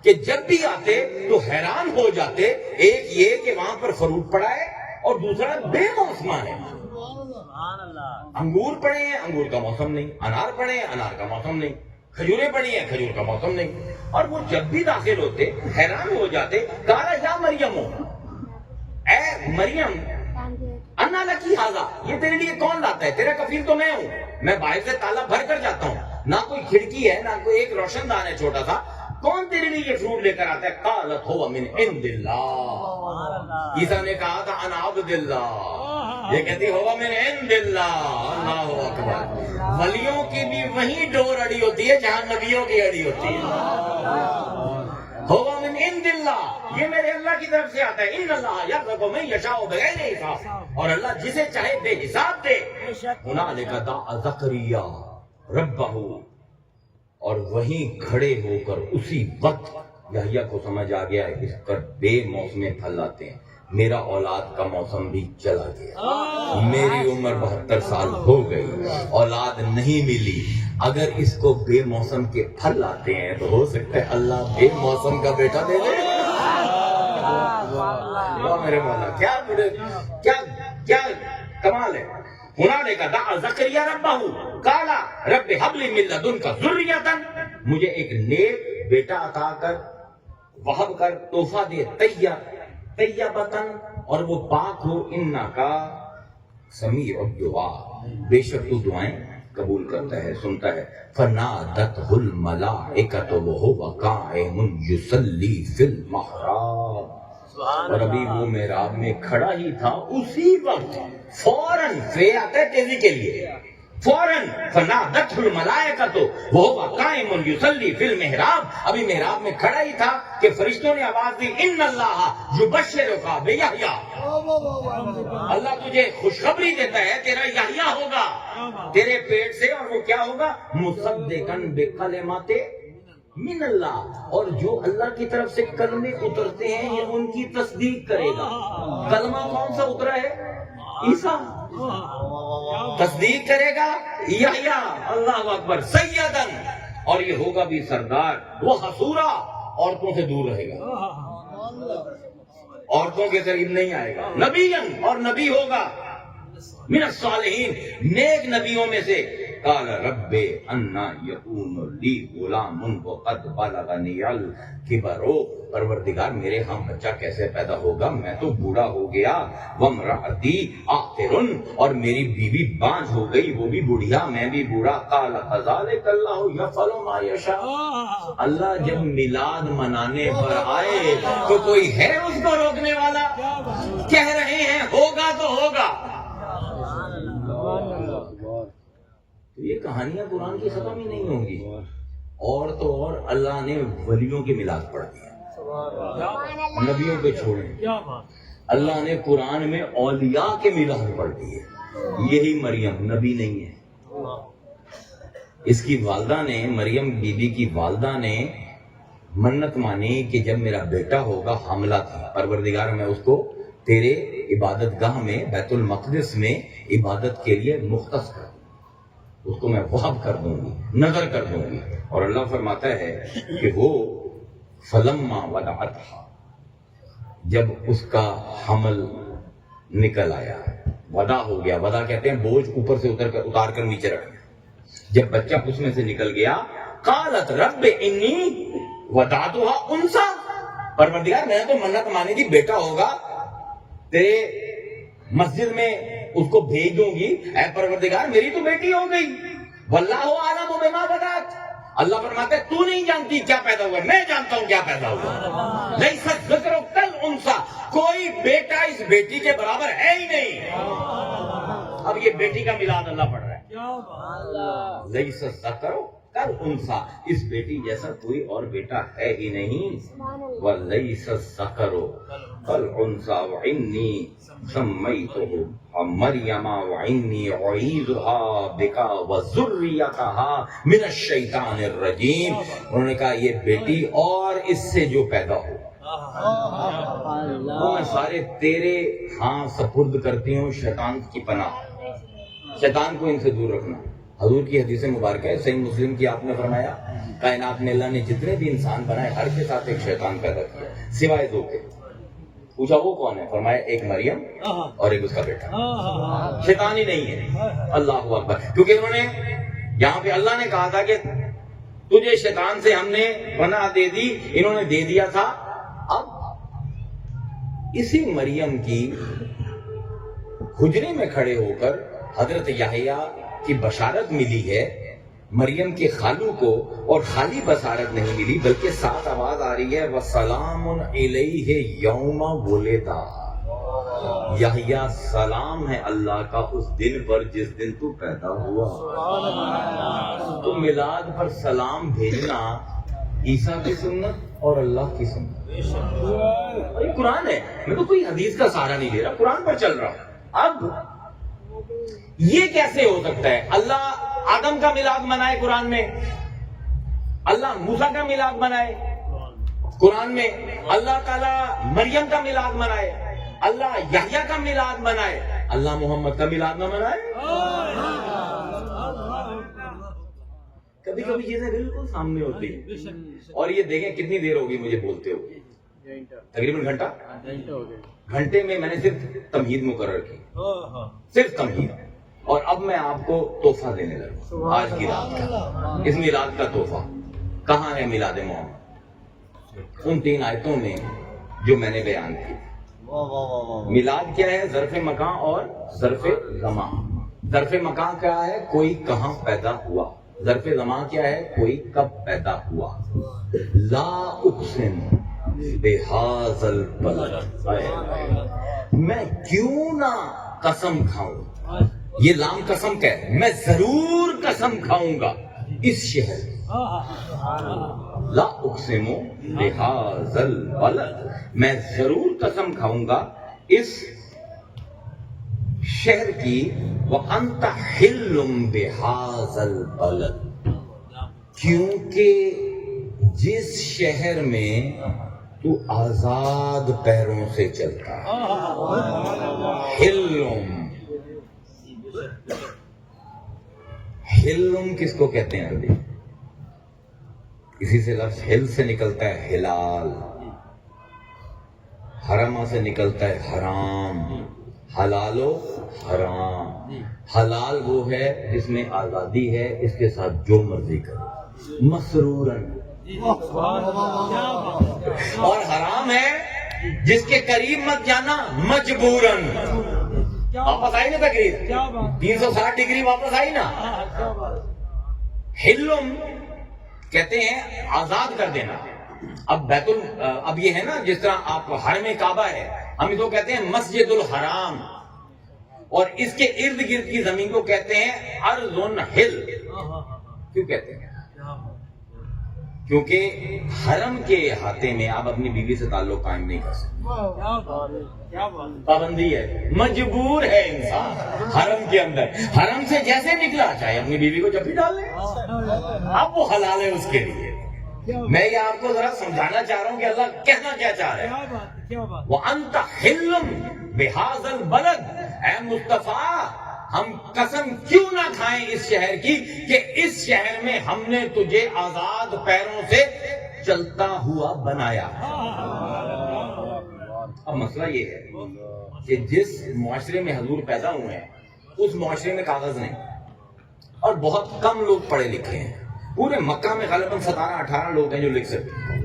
کہ جب بھی آتے تو حیران ہو جاتے۔ ایک یہ کہ وہاں پر فروٹ پڑا ہے، اور دوسرا بے موسمہ ہے، انگور پڑے ہیں، انگور کا موسم نہیں، انار پڑے ہیں، انار کا موسم نہیں، کھجوریں پڑی ہیں، کھجور کا موسم نہیں۔ اور وہ جب بھی داخل ہوتے حیران ہو جاتے۔ قال یا مریم، اے مریم، انا لکی ھذا، یہ تیرے لیے کون لاتا ہے؟ تیرا کفیل تو میں ہوں، میں باہر سے تالا بھر کر جاتا ہوں، نہ کوئی کھڑکی ہے، نہ کوئی ایک روشن دان ہے چھوٹا سا، کون تیرے لیے یہ فروٹ لے کر آتا ہے؟ قالت هو من عند اللہ، عیسیٰ نے کہا تھا انا عبد اللہ، یہ کہتی ہوا من عند اللہ۔ اللہ اکبر۔ ولیوں کی بھی وہیں ڈور اڑی ہوتی ہے جہاں نبیوں کی اڑی ہوتی ہے۔ ہوا من عند اللہ، یہ میرے اللہ کی طرف سے آتا ہے۔ ان اللہ یرزق من یشاء بغیر حساب، اور اللہ جسے چاہے بے حساب دے۔ ہنالک دعا زکریا ربہ، اور وہیں کھڑے ہو کر اسی وقت یحییٰ کو سمجھ آ گیا ہے اس پر بے موسم پھل آتے ہیں، میرا اولاد کا موسم بھی چلا گیا، میری عمر 72 سال ہو گئی، اولاد نہیں ملی، اگر اس کو بے موسم کے پھل آتے ہیں تو ہو سکتا ہے اللہ بے موسم کا بیٹا دے دے۔ میرے مولا، کیا کمال ہے۔ ہنالک دعا زکریا ربہ قال رب ھب لی من لدنک ذریۃ، مجھے ایک نیک بیٹا عطا کر، وہب کر، تحفہ دے، طیبۃ، اور وہ پاک ہو، انکا سمیع الدعاء، بے شک تو دعائیں قبول کرتا ہے، سنتا ہے۔ فنادتہ الملائکۃ وہو قائم یصلی فی المحراب، اور ابھی وہ محراب میں کھڑا ہی تھا، اسی وقت فوراً فے آتا ہے تیزی کے لیے، فوراً فنادته الملائکۃ وهو قائم یصلی فی المحراب، ابھی محراب میں کھڑا ہی تھا کہ فرشتوں نے آواز دی ان اللہ یبشرک بیحییٰ، اللہ تجھے خوشخبری دیتا ہے تیرا یحییٰ ہوگا تیرے پیٹ سے، اور وہ کیا ہوگا؟ مصدقا بکلمات من اللہ، اور جو اللہ کی طرف سے کلمے اترتے ہیں یہ ان کی تصدیق کرے گا۔ کلمہ کون سا اترا ہے؟ عیسیٰ، تصدیق کرے گا یحییٰ، اللہ اکبر، سیدن، اور یہ ہوگا بھی سردار، وہ حصورا، عورتوں سے دور رہے گا، عورتوں کے قریب نہیں آئے گا، نبیًا، اور نبی ہوگا، من الصالحین، نیک نبیوں میں سے۔ قال رب انا یکون لی غلام وقد بلغنی الکبر، پروردگار میرے ہاں بچہ کیسے پیدا ہوگا، میں تو بوڑھا ہو گیا، وامرأتی عاقر، اور میری بیوی بانجھ ہو گئی، وہ بھی بوڑھیا میں بھی بوڑھا۔ قال کذالک اللہ یفعل ما یشاء، اللہ جب میلاد منانے پر آئے تو کوئی ہے اس کو روکنے والا؟ کہہ رہے ہیں ہوگا تو ہوگا۔ تو یہ کہانیاں قرآن کی ختم ہی نہیں ہوں گی، اور تو اور اللہ نے ولیوں کے میلاد پڑھ دیا، نبیوں پہ چھوڑے، اللہ نے قرآن میں اولیاء کے میلاد پڑھ دیے۔ یہی مریم نبی نہیں ہے، اس کی والدہ نے، مریم بی بی کی والدہ نے منت مانی کہ جب میرا بیٹا ہوگا، حاملہ تھا، پروردگار میں اس کو تیرے عبادت گاہ میں بیت المقدس میں عبادت کے لیے مختص کر، اس کو میں وہب کر دوں گی، نظر کر دوں گی۔ اور اللہ فرماتا ہے کہ وہ فلما وضعتها، جب اس کا حمل نکل آیا، وضع ہو گیا، وضع کہتے ہیں بوجھ اوپر سے اتار کر نیچے رکھنا، جب بچہ اس میں سے نکل گیا، قالت رب انی وضعتها انثى، پروردگار میں نے تو منت مانی تھی بیٹا ہوگا، تیرے مسجد میں اس کو بھیج دوں گی، اے پروردگار میری تو بیٹی ہو گئی، واللہ اعلم بما وضعت، اللہ فرماتا ہے تو نہیں جانتی کیا پیدا ہوا، میں جانتا ہوں کیا پیدا ہوا، لیس الذکر کالانثی، کوئی بیٹا اس بیٹی کے برابر ہے ہی نہیں۔ اب یہ بیٹی کا میلاد اللہ پڑھ رہا ہے، لیس الذکر کالانثی، اس بیٹی جیسا کوئی اور بیٹا ہے ہی نہیں، ولیس الذکر کالانثی وانی سمیتہ مریم وانی اعیذها بک وذریتها من الشیطان الرجیم، انہوں نے کہا یہ بیٹی اور اس سے جو پیدا ہو وہ میں سارے تیرے ہاں سپرد کرتی ہوں، شیطان کی پناہ، شیطان کو ان سے دور رکھنا۔ حضور کی حدیث مبارکہ ہے، صحیح مسلم کی، آپ نے فرمایا کائنات میں اللہ نے جتنے بھی انسان بنائے ہر کے ساتھ ایک شیطان پیدا کیا سوائے دو کے۔ پوچھا وہ کون ہے؟ فرمایا ایک مریم اور ایک اس کا بیٹا، شیطان ہی نہیں ہے۔ اللہ اکبر، کیونکہ انہوں نے یہاں پہ اللہ نے کہا تھا کہ تجھے شیطان سے ہم نے پناہ دے دی، انہوں نے دے دیا تھا۔ اب اسی مریم کی حجرے میں کھڑے ہو کر حضرت یحییٰ کی بشارت ملی ہے مریم کے خالو کو، اور خالی بشارت نہیں ملی بلکہ ساتھ آواز آ رہی ہے وَسَلَامٌ عَلَيْهِ يَوْمَ وُلِدَ، یحییٰ سلام ہے اللہ کا اس دن پر جس دن تو پیدا ہوا۔ تو میلاد پر سلام بھیجنا عیسیٰ کی سنت اور اللہ کی سنت، یہ قرآن ہے، میں تو کوئی حدیث کا سہارا نہیں لے رہا، قرآن پر چل رہا ہوں۔ اب یہ کیسے ہو سکتا ہے؟ اللہ آدم کا میلاد منائے قرآن میں، اللہ موسیٰ کا میلاد منائے قرآن میں، اللہ تعالیٰ مریم کا میلاد منائے، اللہ یحییٰ کا میلاد منائے، اللہ محمد کا میلاد نہ منائے؟ کبھی کبھی چیزیں بالکل سامنے ہوتی ہیں۔ اور یہ دیکھیں کتنی دیر ہوگی مجھے بولتے ہوئے، تقریباً گھنٹے میں میں نے صرف تمہید مقرر کی، صرف تمہید، اور اب میں آپ کو تحفہ دینے لگا آج کی رات کا، اس میلاد کا تحفہ۔ کہاں ہے میلاد محمد؟ ان 3 آیتوں میں جو میں نے بیان کی۔ میلاد کیا ہے؟ ظرف مکان اور ظرف زمان۔ ظرف مکان کیا ہے؟ کوئی کہاں پیدا ہوا۔ ظرف زمان کیا ہے؟ کوئی کب پیدا ہوا۔ لا اقسم بہذا البلد، میں کیوں نہ قسم کھاؤں یہ لام قسم کا ہے، میں ضرور قسم کھاؤں گا اس شہر کی، لا اقسم بہذا البلد، میں ضرور قسم کھاؤں گا اس شہر کی، وَأَنْتَ حِلٌّ بِهَذَا الْبَلَدِ، کیونکہ جس شہر میں تو آزاد پیروں سے چلتا حلم، حلم کس کو کہتے ہیں عربی؟ اسی سے لفظ حل سے نکلتا ہے حلال، حرمہ سے نکلتا ہے حرام، حلال و حرام۔ حلال وہ ہے جس میں آزادی ہے، اس کے ساتھ جو مرضی کرو مسرورن، اور حرام ہے جس کے قریب مت جانا مجبورن۔ واپس آئی نا تقریر 360 ڈگری واپس آئی نا۔ حلم کہتے ہیں آزاد کر دینا۔ اب اب یہ ہے نا، جس طرح آپ حرم کعبہ ہے، ہم اس کو کہتے ہیں مسجد الحرام، اور اس کے ارد گرد کی زمین کو کہتے ہیں ارض حل۔ کیوں کہتے ہیں؟ کیونکہ حرم کے احاطے میں آپ اپنی بیوی سے تعلق قائم نہیں کر سکتے، پابندی ہے، مجبور ہے انسان حرم کے اندر۔ حرم سے جیسے نکلا چاہے اپنی بیوی کو جب بھی ڈال لے، اب وہ حلال ہے اس کے لیے۔ میں یہ آپ کو ذرا سمجھانا چاہ رہا ہوں کہ اللہ کہنا کیا چاہ رہا ہے۔ وَأَنْتَ حِلٌّ بِهَذَا الْبَلَدِ، اے مصطفیٰ ہم قسم کیوں نہ کھائیں اس شہر کی کہ اس شہر میں ہم نے تجھے آزاد پیروں سے چلتا ہوا بنایا۔ اب مسئلہ یہ ہے کہ جس معاشرے میں حضور پیدا ہوئے ہیں اس معاشرے میں کاغذ نہیں، اور بہت کم لوگ پڑھے لکھے ہیں۔ پورے مکہ میں غالباً 17-18 لوگ ہیں جو لکھ سکتے ہیں۔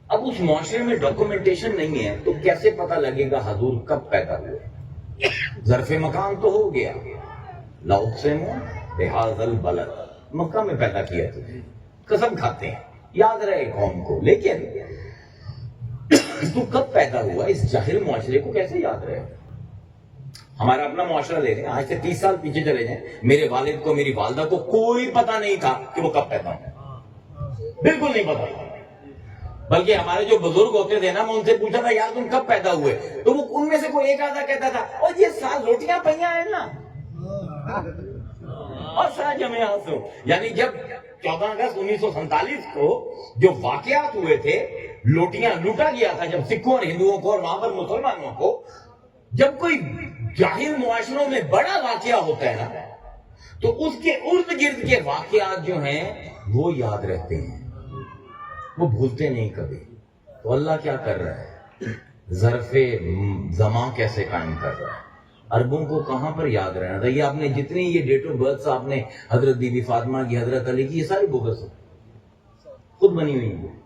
اب اس معاشرے میں ڈاکومنٹیشن نہیں ہے تو کیسے پتہ لگے گا حضور کب پیدا ہوئے؟ ظرف مکان تو ہو گیا، لا اقسم بہذا البلد، مکہ میں پیدا کیا تھا، قسم کھاتے ہیں، یاد رہے قوم کو، لیکن تو کب پیدا ہوا اس جاہل معاشرے کو کیسے یاد رہے؟ ہمارا اپنا معاشرہ لے لیں، آج سے 30 سال پیچھے چلے جائیں، میرے والد کو میری والدہ کو کوئی پتہ نہیں تھا کہ وہ کب پیدا ہوئے، بالکل نہیں پتا تھا۔ بلکہ ہمارے جو بزرگ ہوتے تھے نا، میں ان سے پوچھا تھا یار تم کب پیدا ہوئے، تو وہ ان میں سے کوئی ایک آدھا کہتا تھا اور یہ سال روٹیاں پہیاں ہیں نا، اور ساتھ جمع آنسو۔ یعنی جب 14 اگست 1947 کو جو واقعات ہوئے تھے، لوٹیاں لوٹا گیا تھا جب سکھوں اور ہندوؤں کو اور وہاں پر مسلمانوں کو، جب کوئی جاہل معاشروں میں بڑا واقعہ ہوتا ہے نا تو اس کے ارد گرد کے واقعات جو ہیں وہ یاد رہتے ہیں، وہ بھولتے نہیں کبھی۔ تو اللہ کیا کر رہا ہے؟ ظرف زمان کیسے قائم کر رہا ہے؟ عربوں کو کہاں پر یاد رہنا تھا؟ یہ آپ نے جتنی یہ ڈیٹ آف برتھ آپ نے حضرت بی بی فاطمہ کی، حضرت علی کی، یہ ساری بوگس خود بنی ہوئی ہیں۔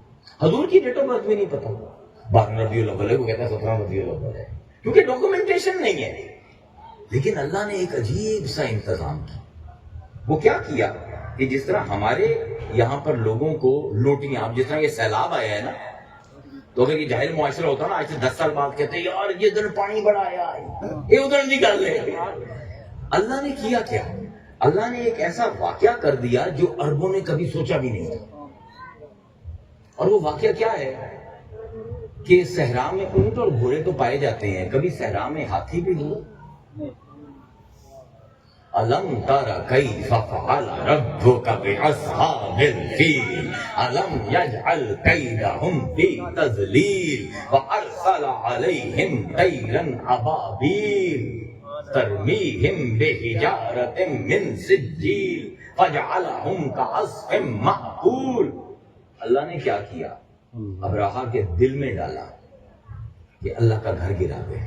حضور کی ڈیٹ آف برتھ بھی نہیں پتا، 12 ربیع الاول ہے، وہ کہتا ہے 17 ربیع الاول ہے، کیونکہ ڈاکومنٹیشن نہیں ہے۔ لیکن اللہ نے ایک عجیب سا انتظام کیا۔ وہ کیا کیا کہ جس طرح ہمارے یہاں پر لوگوں کو لوٹیاں، اب جس طرح یہ سیلاب آیا ہے نا، تو اگر یہ جاہل معاشرہ ہوتا نا، آج سے 10 سال بعد کہتے ہیں یار یہ ادھر پانی بڑا آیا ہے، یہ ادھر نکال لے۔ اللہ نے کیا کیا؟ اللہ نے ایک ایسا واقعہ کر دیا جو عربوں نے کبھی سوچا بھی نہیں تھا۔ اور وہ واقعہ کیا ہے کہ صحرا میں اونٹ اور گھوڑے تو پائے جاتے ہیں، کبھی صحرا میں ہاتھی بھی ہو۔ أَلَمْ تَرَ كَيْفَ فَعَلَ رَبُّكَ بِأَصْحَابِ الْفِيلِ أَلَمْ يَجْعَلْ كَيْدَهُمْ فِي تَضْلِيلٍ وَأَرْسَلَ عَلَيْهِمْ طَيْرًا أَبَابِيلَ تَرْمِيهِمْ بِحِجَارَةٍ مِّن سِجِّيلٍ فَجَعَلَهُمْ كَعَصْفٍ مَّأْكُولٍ۔ اللہ نے کیا کیا؟ ابراہا کے دل میں ڈالا کہ اللہ کا گھر گرا دے،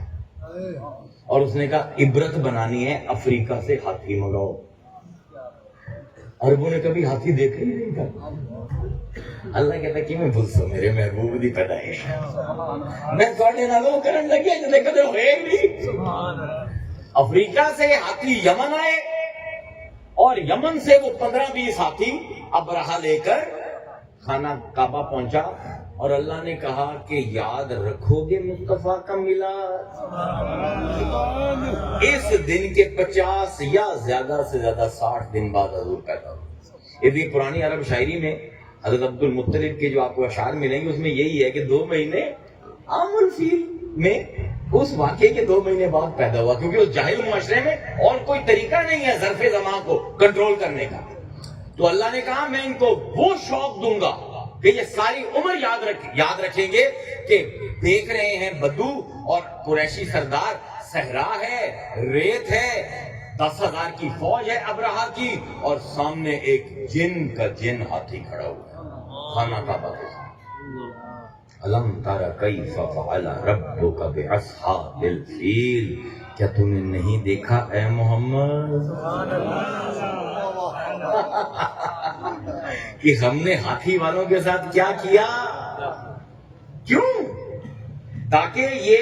اور اس نے کہا عبرت بنانی ہے، افریقہ سے ہاتھی منگاؤ۔ عربوں نے کبھی ہاتھی دیکھا ہی نہیں تھا۔ اللہ کہتا کہ میں بھلسو میرے محبوب دی پیدا ہے، میں تھوڑے نالوں کرن لگیا جو دیکھا تو ہوئے نہیں۔ افریقہ سے ہاتھی یمن آئے، اور یمن سے وہ 15-20 ہاتھی ابراہا لے کر خانہ کعبہ پہنچا، اور اللہ نے کہا کہ یاد رکھو گے مصطفیٰ کا میلاد؟ اس دن کے 50 یا زیادہ سے زیادہ 60 دن بعد حضور پیدا ہوئے۔ یہ پرانی عرب شاعری میں حضرت عبد المطلب کے جو آپ کو اشعار ملیں گے اس میں یہی ہے کہ 2 مہینے عام الفیل میں اس واقعے کے 2 مہینے بعد پیدا ہوا، کیونکہ اس جاہل معاشرے میں اور کوئی طریقہ نہیں ہے ظرف زمان کو کنٹرول کرنے کا۔ تو اللہ نے کہا میں ان کو وہ شوق دوں گا کہ یہ ساری عمر یاد رکھیں گے کہ دیکھ رہے ہیں بدو اور قریشی سردار، صحرا ہے، ریت ہے، 10,000 کی فوج ہے ابرہا کی، اور سامنے ایک جن کا جن ہاتھی کھڑا ہوا ہے خانہ کعبہ کے ساتھ۔ الم تر کیف فعل ربک باصحاب الفیل، کیا تم نے نہیں دیکھا اے محمد کہ ہم نے ہاتھی والوں کے ساتھ کیا کیا؟ کیوں؟ تاکہ یہ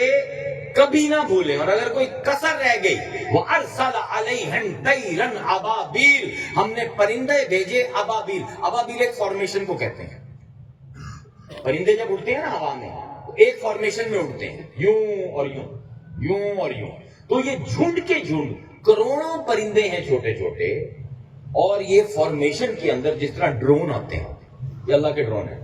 کبھی نہ بھولیں، اور اگر کوئی کسر رہ گئی وَأَرْسَلَ عَلَيْهِمْ طَيْرًا أَبَابِيلَ، ہم نے پرندے بھیجے ابابیل۔ ابابیل ایک فارمیشن کو کہتے ہیں، پرندے جب اڑتے ہیں نا ہوا میں ایک فارمیشن میں اڑتے ہیں، یوں اور یوں، یوں اور یوں۔ تو یہ جھنڈ کے جھنڈ کروڑوں پرندے ہیں چھوٹے چھوٹے، اور یہ فارمیشن کے اندر جس طرح ڈرون آتے ہیں، یہ اللہ کے ڈرون ہیں،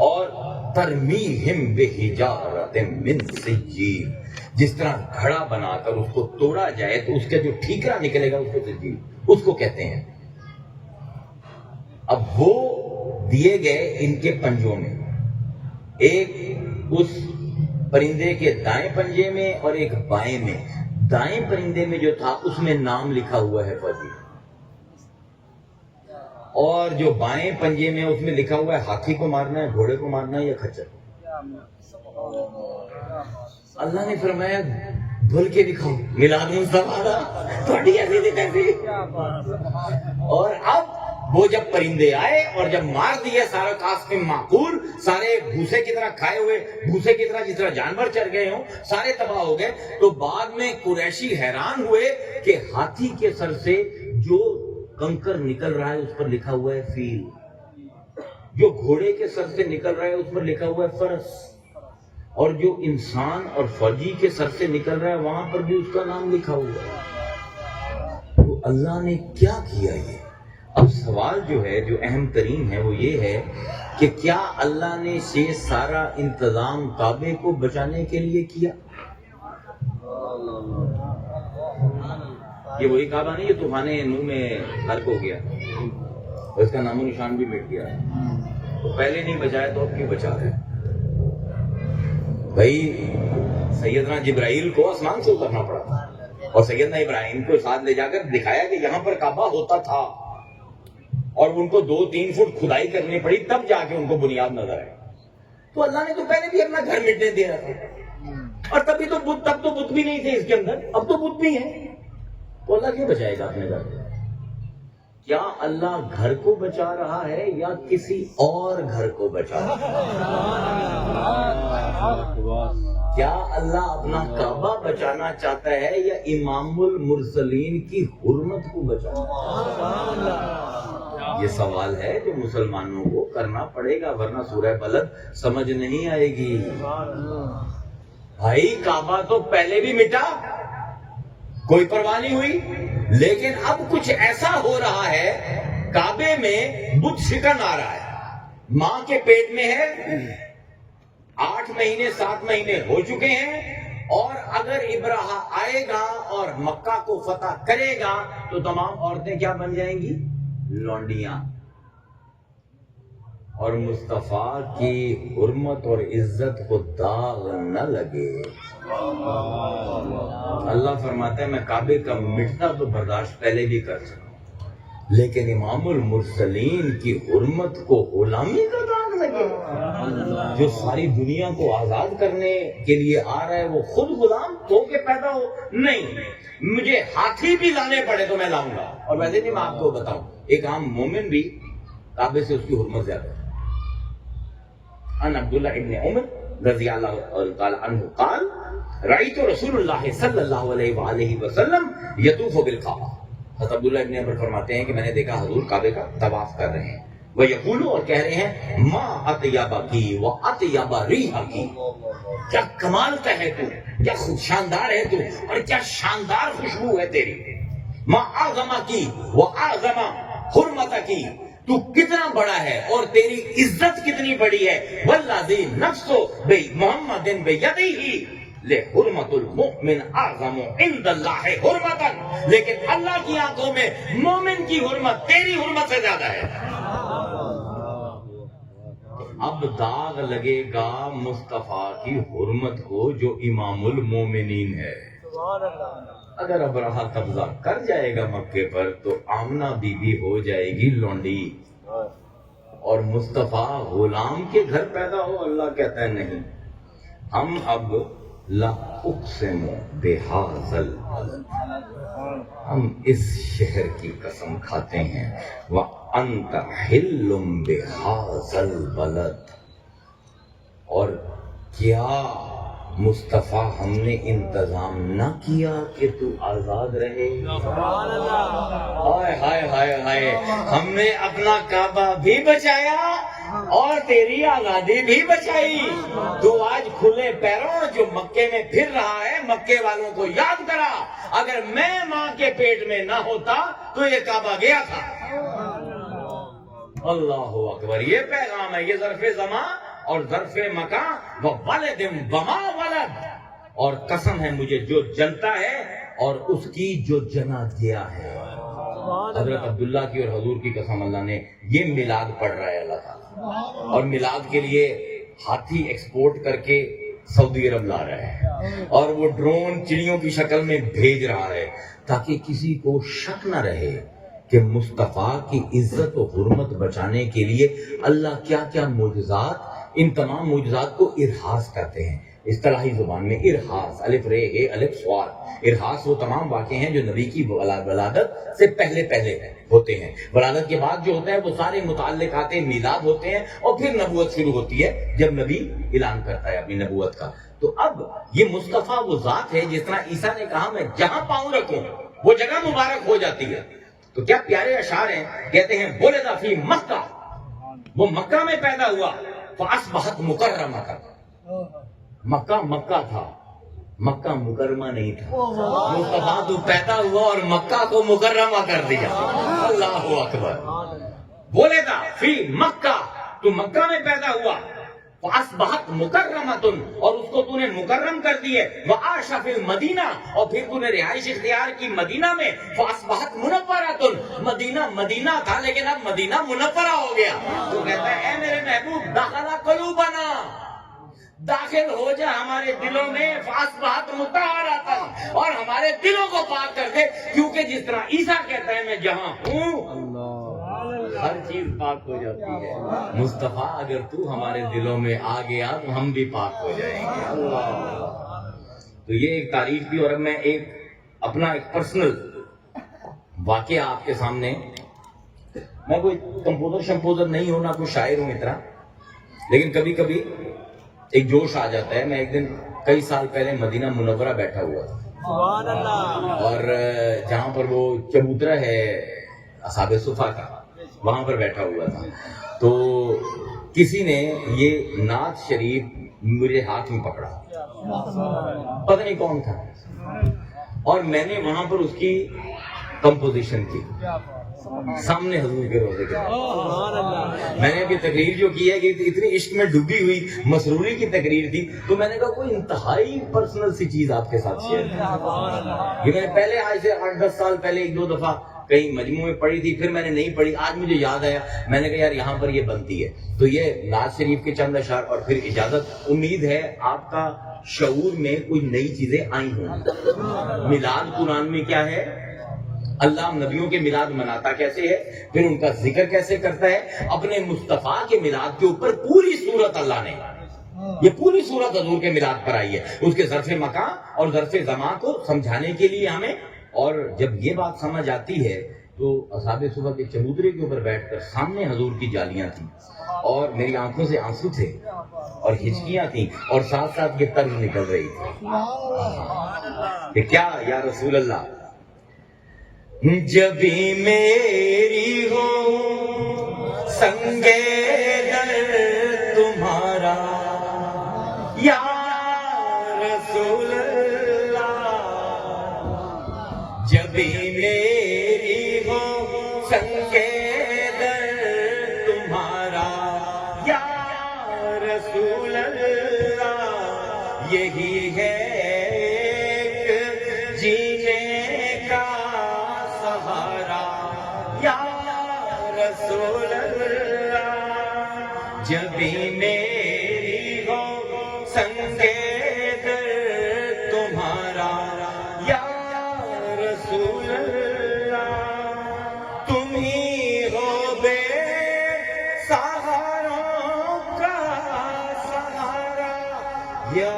اور ترمیہم بحجارۃ من سجیل، جس طرح گھڑا بنا کر اس کو توڑا جائے تو اس کا جو ٹھیکرا نکلے گا اس کو سجیل اس کو کہتے ہیں۔ اب وہ دیے گئے ان کے پنجوں میں، ایک اس پرندے کے دائیں پنجے میں اور ایک بائیں میں۔ دائیں پرندے میں جو تھا اس میں نام لکھا ہوا ہے فوجی، اور جو بائیں پنجے میں اس میں لکھا ہوا ہے ہاتھی کو مارنا ہے، گھوڑے کو مارنا ہے یا کھچر کو۔ اللہ نے فرمایا بھول کے دکھاؤ میلاد مصطفیٰ دا تھوڑی ایسی تھی تیسی۔ اور اب وہ جب پرندے آئے اور جب مار دیے سارا قاسم معقول، سارے بھوسے کی طرح کھائے ہوئے، بھوسے کی طرح جس طرح جانور چر گئے ہوں، سارے تباہ ہو گئے، تو بعد میں قریشی حیران ہوئے کہ ہاتھی کے سر سے جو کنکر نکل رہا ہے اس پر لکھا ہوا ہے فیل، جو گھوڑے کے سر سے نکل رہا ہے اس پر لکھا ہوا ہے فرس، اور جو انسان اور فوجی کے سر سے نکل رہا ہے وہاں پر بھی اس کا نام لکھا ہوا ہے۔ تو اللہ نے کیا کیا یہ؟ اب سوال جو ہے جو اہم ترین ہے وہ یہ ہے کہ کیا اللہ نے یہ سارا انتظام کعبے کو بچانے کے لیے کیا؟ یہ وہی کعبہ نہیں، یہ طوفان نوح میں غرق ہو گیا اور اس کا نام و نشان بھی مٹ گیا، تو پہلے نہیں بچایا تو اب کیوں بچا رہے؟ بھائی سیدنا جبرائیل کو آسمان سے اترنا پڑا تھا اور سیدنا ابراہیم کو ساتھ لے جا کر دکھایا کہ یہاں پر کعبہ ہوتا تھا، اور ان کو 2-3 فٹ کھدائی کرنی پڑی تب جا کے ان کو بنیاد نظر آئی۔ تو اللہ نے تو پہلے بھی اپنا گھر مٹنے دیا تھا، اور تب تو بت بھی نہیں تھے اس کے اندر، اب تو بت بھی ہیں، تو اللہ کیوں بچائے گا اپنے گھر؟ کیا اللہ گھر کو بچا رہا ہے یا کسی اور گھر کو بچا رہا ہے؟ کیا اللہ اپنا کعبہ بچانا چاہتا ہے یا امام المرسلین کی حرمت کو بچانا؟ یہ سوال ہے جو مسلمانوں کو کرنا پڑے گا، ورنہ سورہ بلد سمجھ نہیں آئے گی۔ بھائی کعبہ تو پہلے بھی مٹا، کوئی پرواہ نہیں ہوئی، لیکن اب کچھ ایسا ہو رہا ہے کعبے میں بت شکن آ رہا ہے، ماں کے پیٹ میں ہے، 8 مہینے 7 مہینے ہو چکے ہیں، اور اگر ابراہا آئے گا اور مکہ کو فتح کرے گا تو تمام عورتیں کیا بن جائیں گی؟ لونڈیاں، اور مصطفیٰ کی حرمت اور عزت کو داغ نہ لگے۔ اللہ فرماتا ہے میں کعبے کا مٹنا تو برداشت پہلے بھی کر سکتا، لیکن امام المرسلین کی حرمت کو غلامی کا داغ لگے؟ جو ساری دنیا کو آزاد کرنے کے لیے آ رہا ہے وہ خود غلام ہو کے پیدا ہو؟ نہیں، مجھے ہاتھی بھی لانے پڑے تو میں لاؤں گا۔ اور ویسے نہیں، میں آپ کو بتاؤں، ایک عام مومن بھی کعبے سے اس کی حرمت زیادہ ہے۔ ان عبداللہ ابن عمر رضی اللہ تعالی عنہ قال رأیت رسول اللہ صلی اللہ علیہ وآلہ وسلم یطوف بالکعبہ۔ حضرت عبداللہ ابن عمر فرماتے ہیں کہ میں نے دیکھا حضور کعبے کا طواف کر رہے ہیں۔ وَيَقُولُ اور کہہ رہے ہیں مَا أَطْيَبَكِ وَأَطْيَبَ رِيحَكِ، کیا کمال کا ہے تو، کیا خود شاندار ہے تو، اور کیا شاندار خوشبو ہے تیری. مَا أَعْظَمَكِ وَأَعْظَمَ حُرْمَتَكِ، تو کتنا بڑا ہے اور تیری عزت کتنی بڑی ہے. وَالَّذِي نَفْسُ بِمُحَمَّدٍ بِيَدِهِ لِحُرْمَةُ الْمُؤْمِنِ أَعْظَمُ عِندَ اللَّهِ حُرْمَةً، لیکن اللہ کی آنکھوں میں مومن کی حرمت تیری حرمت سے زیادہ ہے. اب داغ لگے گا مصطفیٰ کی حرمت کو جو امام المومنین ہے. اگر ابرہہ قبضہ کر جائے گا مکے پر تو آمنہ بی بی ہو جائے گی لونڈی، اور مصطفیٰ غلام کے گھر پیدا ہو. اللہ کہتا ہے نہیں، ہم اب لا اقسم بہذا البلد، ہم اس شہر کی قسم کھاتے ہیں. وانت حل بہذا البلد، اور کیا مصطفیٰ ہم نے انتظام نہ کیا کہ تو آزاد رہے. ہائے ہائے ہائے ہائے، ہم نے اپنا کعبہ بھی بچایا اور تیری آزادی بھی بچائی. تو آج کھلے پیروں جو مکے میں پھر رہا ہے، مکے والوں کو یاد کرا، اگر میں ماں کے پیٹ میں نہ ہوتا تو یہ کعبہ گیا تھا. اللہ اکبر. یہ پیغام ہے، یہ ظرف زمان اور ظرف مکان. وَوَلَدٍ وَمَا وَلَدَ، اور قسم ہے مجھے جو جنتا ہے اور اس کی جو جنا گیا ہے. حضرت عبداللہ کی اور حضور کی قسم، اللہ نے یہ میلاد پڑھ رہا ہے اللہ تعالیٰ، اور میلاد کے لیے ہاتھی ایکسپورٹ کر کے سعودی عرب لا رہا ہے، اور وہ ڈرون چڑیوں کی شکل میں بھیج رہا ہے تاکہ کسی کو شک نہ رہے کہ مصطفیٰ کی عزت و حرمت بچانے کے لیے اللہ کیا کیا معجزات. ان تمام معجزات کو ارحاس کہتے ہیں اصطلاحی زبان میں. ارحاس، الف رے اے الف سواد. ارحاس وہ تمام واقعے ہیں جو نبی کی ولادت سے پہلے ہوتے ہیں. ولادت کے بعد جو ہوتا ہے وہ سارے متعلقات میلاد ہوتے ہیں، اور پھر نبوت شروع ہوتی ہے جب نبی اعلان کرتا ہے اپنی نبوت کا. تو اب یہ مصطفیٰ وہ ذات ہے، جس طرح عیسیٰ نے کہا میں جہاں پاؤں رکھوں وہ جگہ مبارک ہو جاتی ہے. تو کیا پیارے اشعار ہیں. کہتے ہیں ولد فی مکہ، وہ مکہ میں پیدا ہوا. فاصبحت مکرمہ، مکہ مکہ تھا، مکہ مکرمہ نہیں تھا. مصطفیٰ تو پیدا ہوا اور مکہ کو مکرمہ کر دیا. اللہ اکبر. ولد فی مکہ، تو مکہ میں پیدا ہوا. فاصبحت مکرمۃ، اور اس کو تو نے مکرم کر دی ہے. وعاش فی المدینہ، اور پھر تو نے رہائش اختیار کی مدینہ میں. فاصبحت منورۃ، مدینہ مدینہ تھا لیکن اب مدینہ منورہ ہو گیا. تو کہتا ہے اے میرے محبوب دخل قلوبنا، داخل ہو جا ہمارے دلوں میں. فاصبحت مطہرۃ، اور ہمارے دلوں کو پاک کر دے، کیونکہ جس طرح عیسیٰ کہتا ہے میں جہاں ہوں ہر چیز پاک ہو جاتی ہے. مصطفیٰ اگر تو ہمارے دلوں میں آ گیا تو ہم بھی پاک ہو جائیں گے. تو یہ ایک تعریف تھی. اور اب میں اپنا ایک پرسنل واقعہ آپ کے سامنے. میں کوئی کمپوزر نہیں ہوں، نہ کوئی شاعر ہوں اتنا، لیکن کبھی کبھی ایک جوش آ جاتا ہے. میں ایک دن کئی سال پہلے مدینہ منورہ بیٹھا ہوا تھا، اور جہاں پر وہ چبوترا ہے اصحاب صفا کا، وہاں پر بیٹھا ہوا تھا. تو کسی نے یہ نعت شریف میرے ہاتھ میں پکڑا، پتہ نہیں کون تھا، اور میں نے وہاں پر اس کی کمپوزیشن کی سامنے حضور کے روزے کے. میں نے ابھی تقریر جو کی ہے کہ اتنی عشق میں ڈوبی ہوئی مسروری کی تقریر تھی، تو میں نے کہا کوئی انتہائی پرسنل سی چیز آپ کے ساتھ شیئر کی. یہ میں نے پہلے آج سے 8-10 سال پہلے 1-2 دفعہ کہیں مجموعے میں پڑھی تھی، پھر میں نے نہیں پڑھی. آج مجھے یاد آیا، میں نے کہا یار یہاں پر یہ بنتی ہے. تو یہ نعت شریف کے چند اشعار اور پھر اجازت. امید ہے آپ کا شعور میں کوئی نئی چیزیں آئی ہوں. میلاد قرآن میں کیا ہے، اللہ نبیوں کے میلاد مناتا کیسے ہے، پھر ان کا ذکر کیسے کرتا ہے. اپنے مصطفیٰ کے میلاد کے اوپر پوری صورت اللہ نے، یہ پوری صورت حضور کے میلاد پر آئی ہے، اس کے ظرف مکان اور ظرف زمان کو سمجھانے کے لیے ہمیں. اور جب یہ بات سمجھ آتی ہے تو اصحاب صفا کے چبوترے کے اوپر بیٹھ کر سامنے حضور کی جالیاں تھیں، اور میری آنکھوں سے آنسو تھے اور ہچکیاں تھیں، اور ساتھ ساتھ یہ طرز نکل رہی تھی کہ کیا یا رسول اللہ، جب بھی میری ہو سنگے در تمہارا یا رسول اللہ، جبھی میری ہو سنگے در تمہارا یا رسول اللہ، یہی ہے ایک جینے کا سہارا یا رسول اللہ، جبھی میری ہو سنگے در تمہارا یا رسول اللہ، تم ہی ہو بے سہاروں کا سہارا یا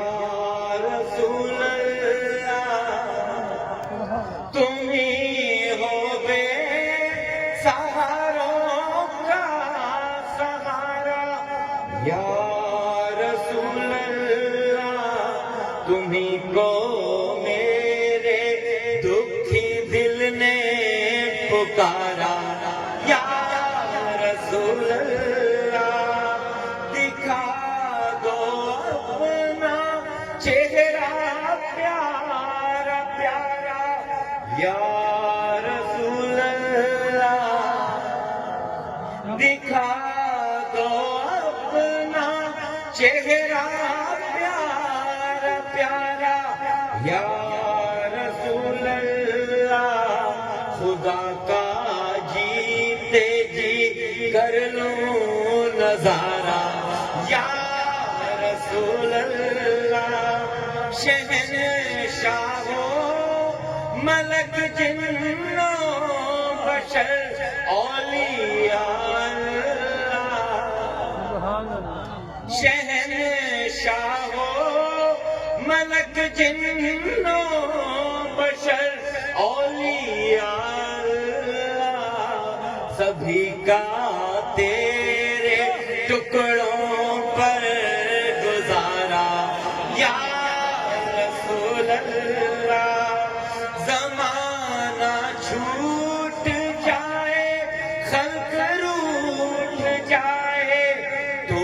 رسول اللہ، تم ہی ہو بے سہاروں کا سہارا یا رسول اللہ، تمہیں کو میرے دکھی دل نے پکارا یا رسول اللہ، دکھا دو اپنا چہرہ پیارا پیارا یا رسول اللہ، دکھا دو اپنا چہرہ پیارا پیارا یا رسول اللہ، خدا کا جیتے جی کر لوں نظارہ یا رسول اللہ، شہنشاہ ملک جنوں بشر اولیاء اللہ، شہنشاہ ملک جنوں بشر اولیاء اللہ، سبھی کا تیرے ٹکڑوں پر گزارا یا رسول اللہ، زمانہ چھوٹ جائے خلق روٹ جائے تو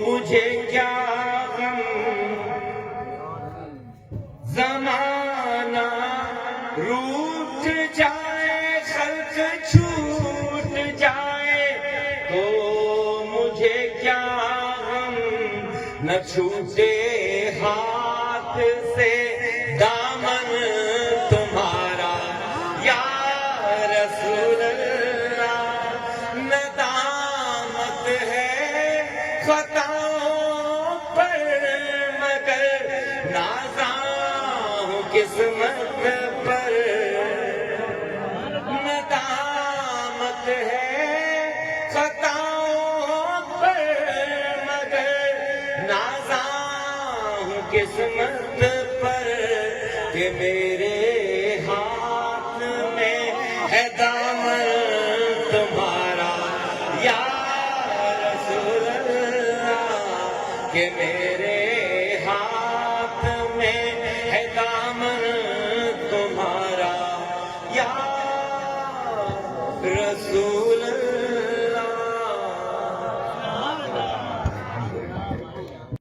مجھے کیا غم، زمانہ روٹ جائے خلق چھوٹ جائے تو مجھے کیا غم، نہ چھوٹے ہاتھ سے دامن تمہارا یا رسول اللہ، ندامت ہے خطاؤں پر مگر نازاں ہوں قسمت پر، ندامت ہے خطاؤں پر مگر نازاں ہوں قسمت پر، کہ میرے ہاتھ میں ہے دامن تمہارا یا رسول اللہ، کہ میرے ہاتھ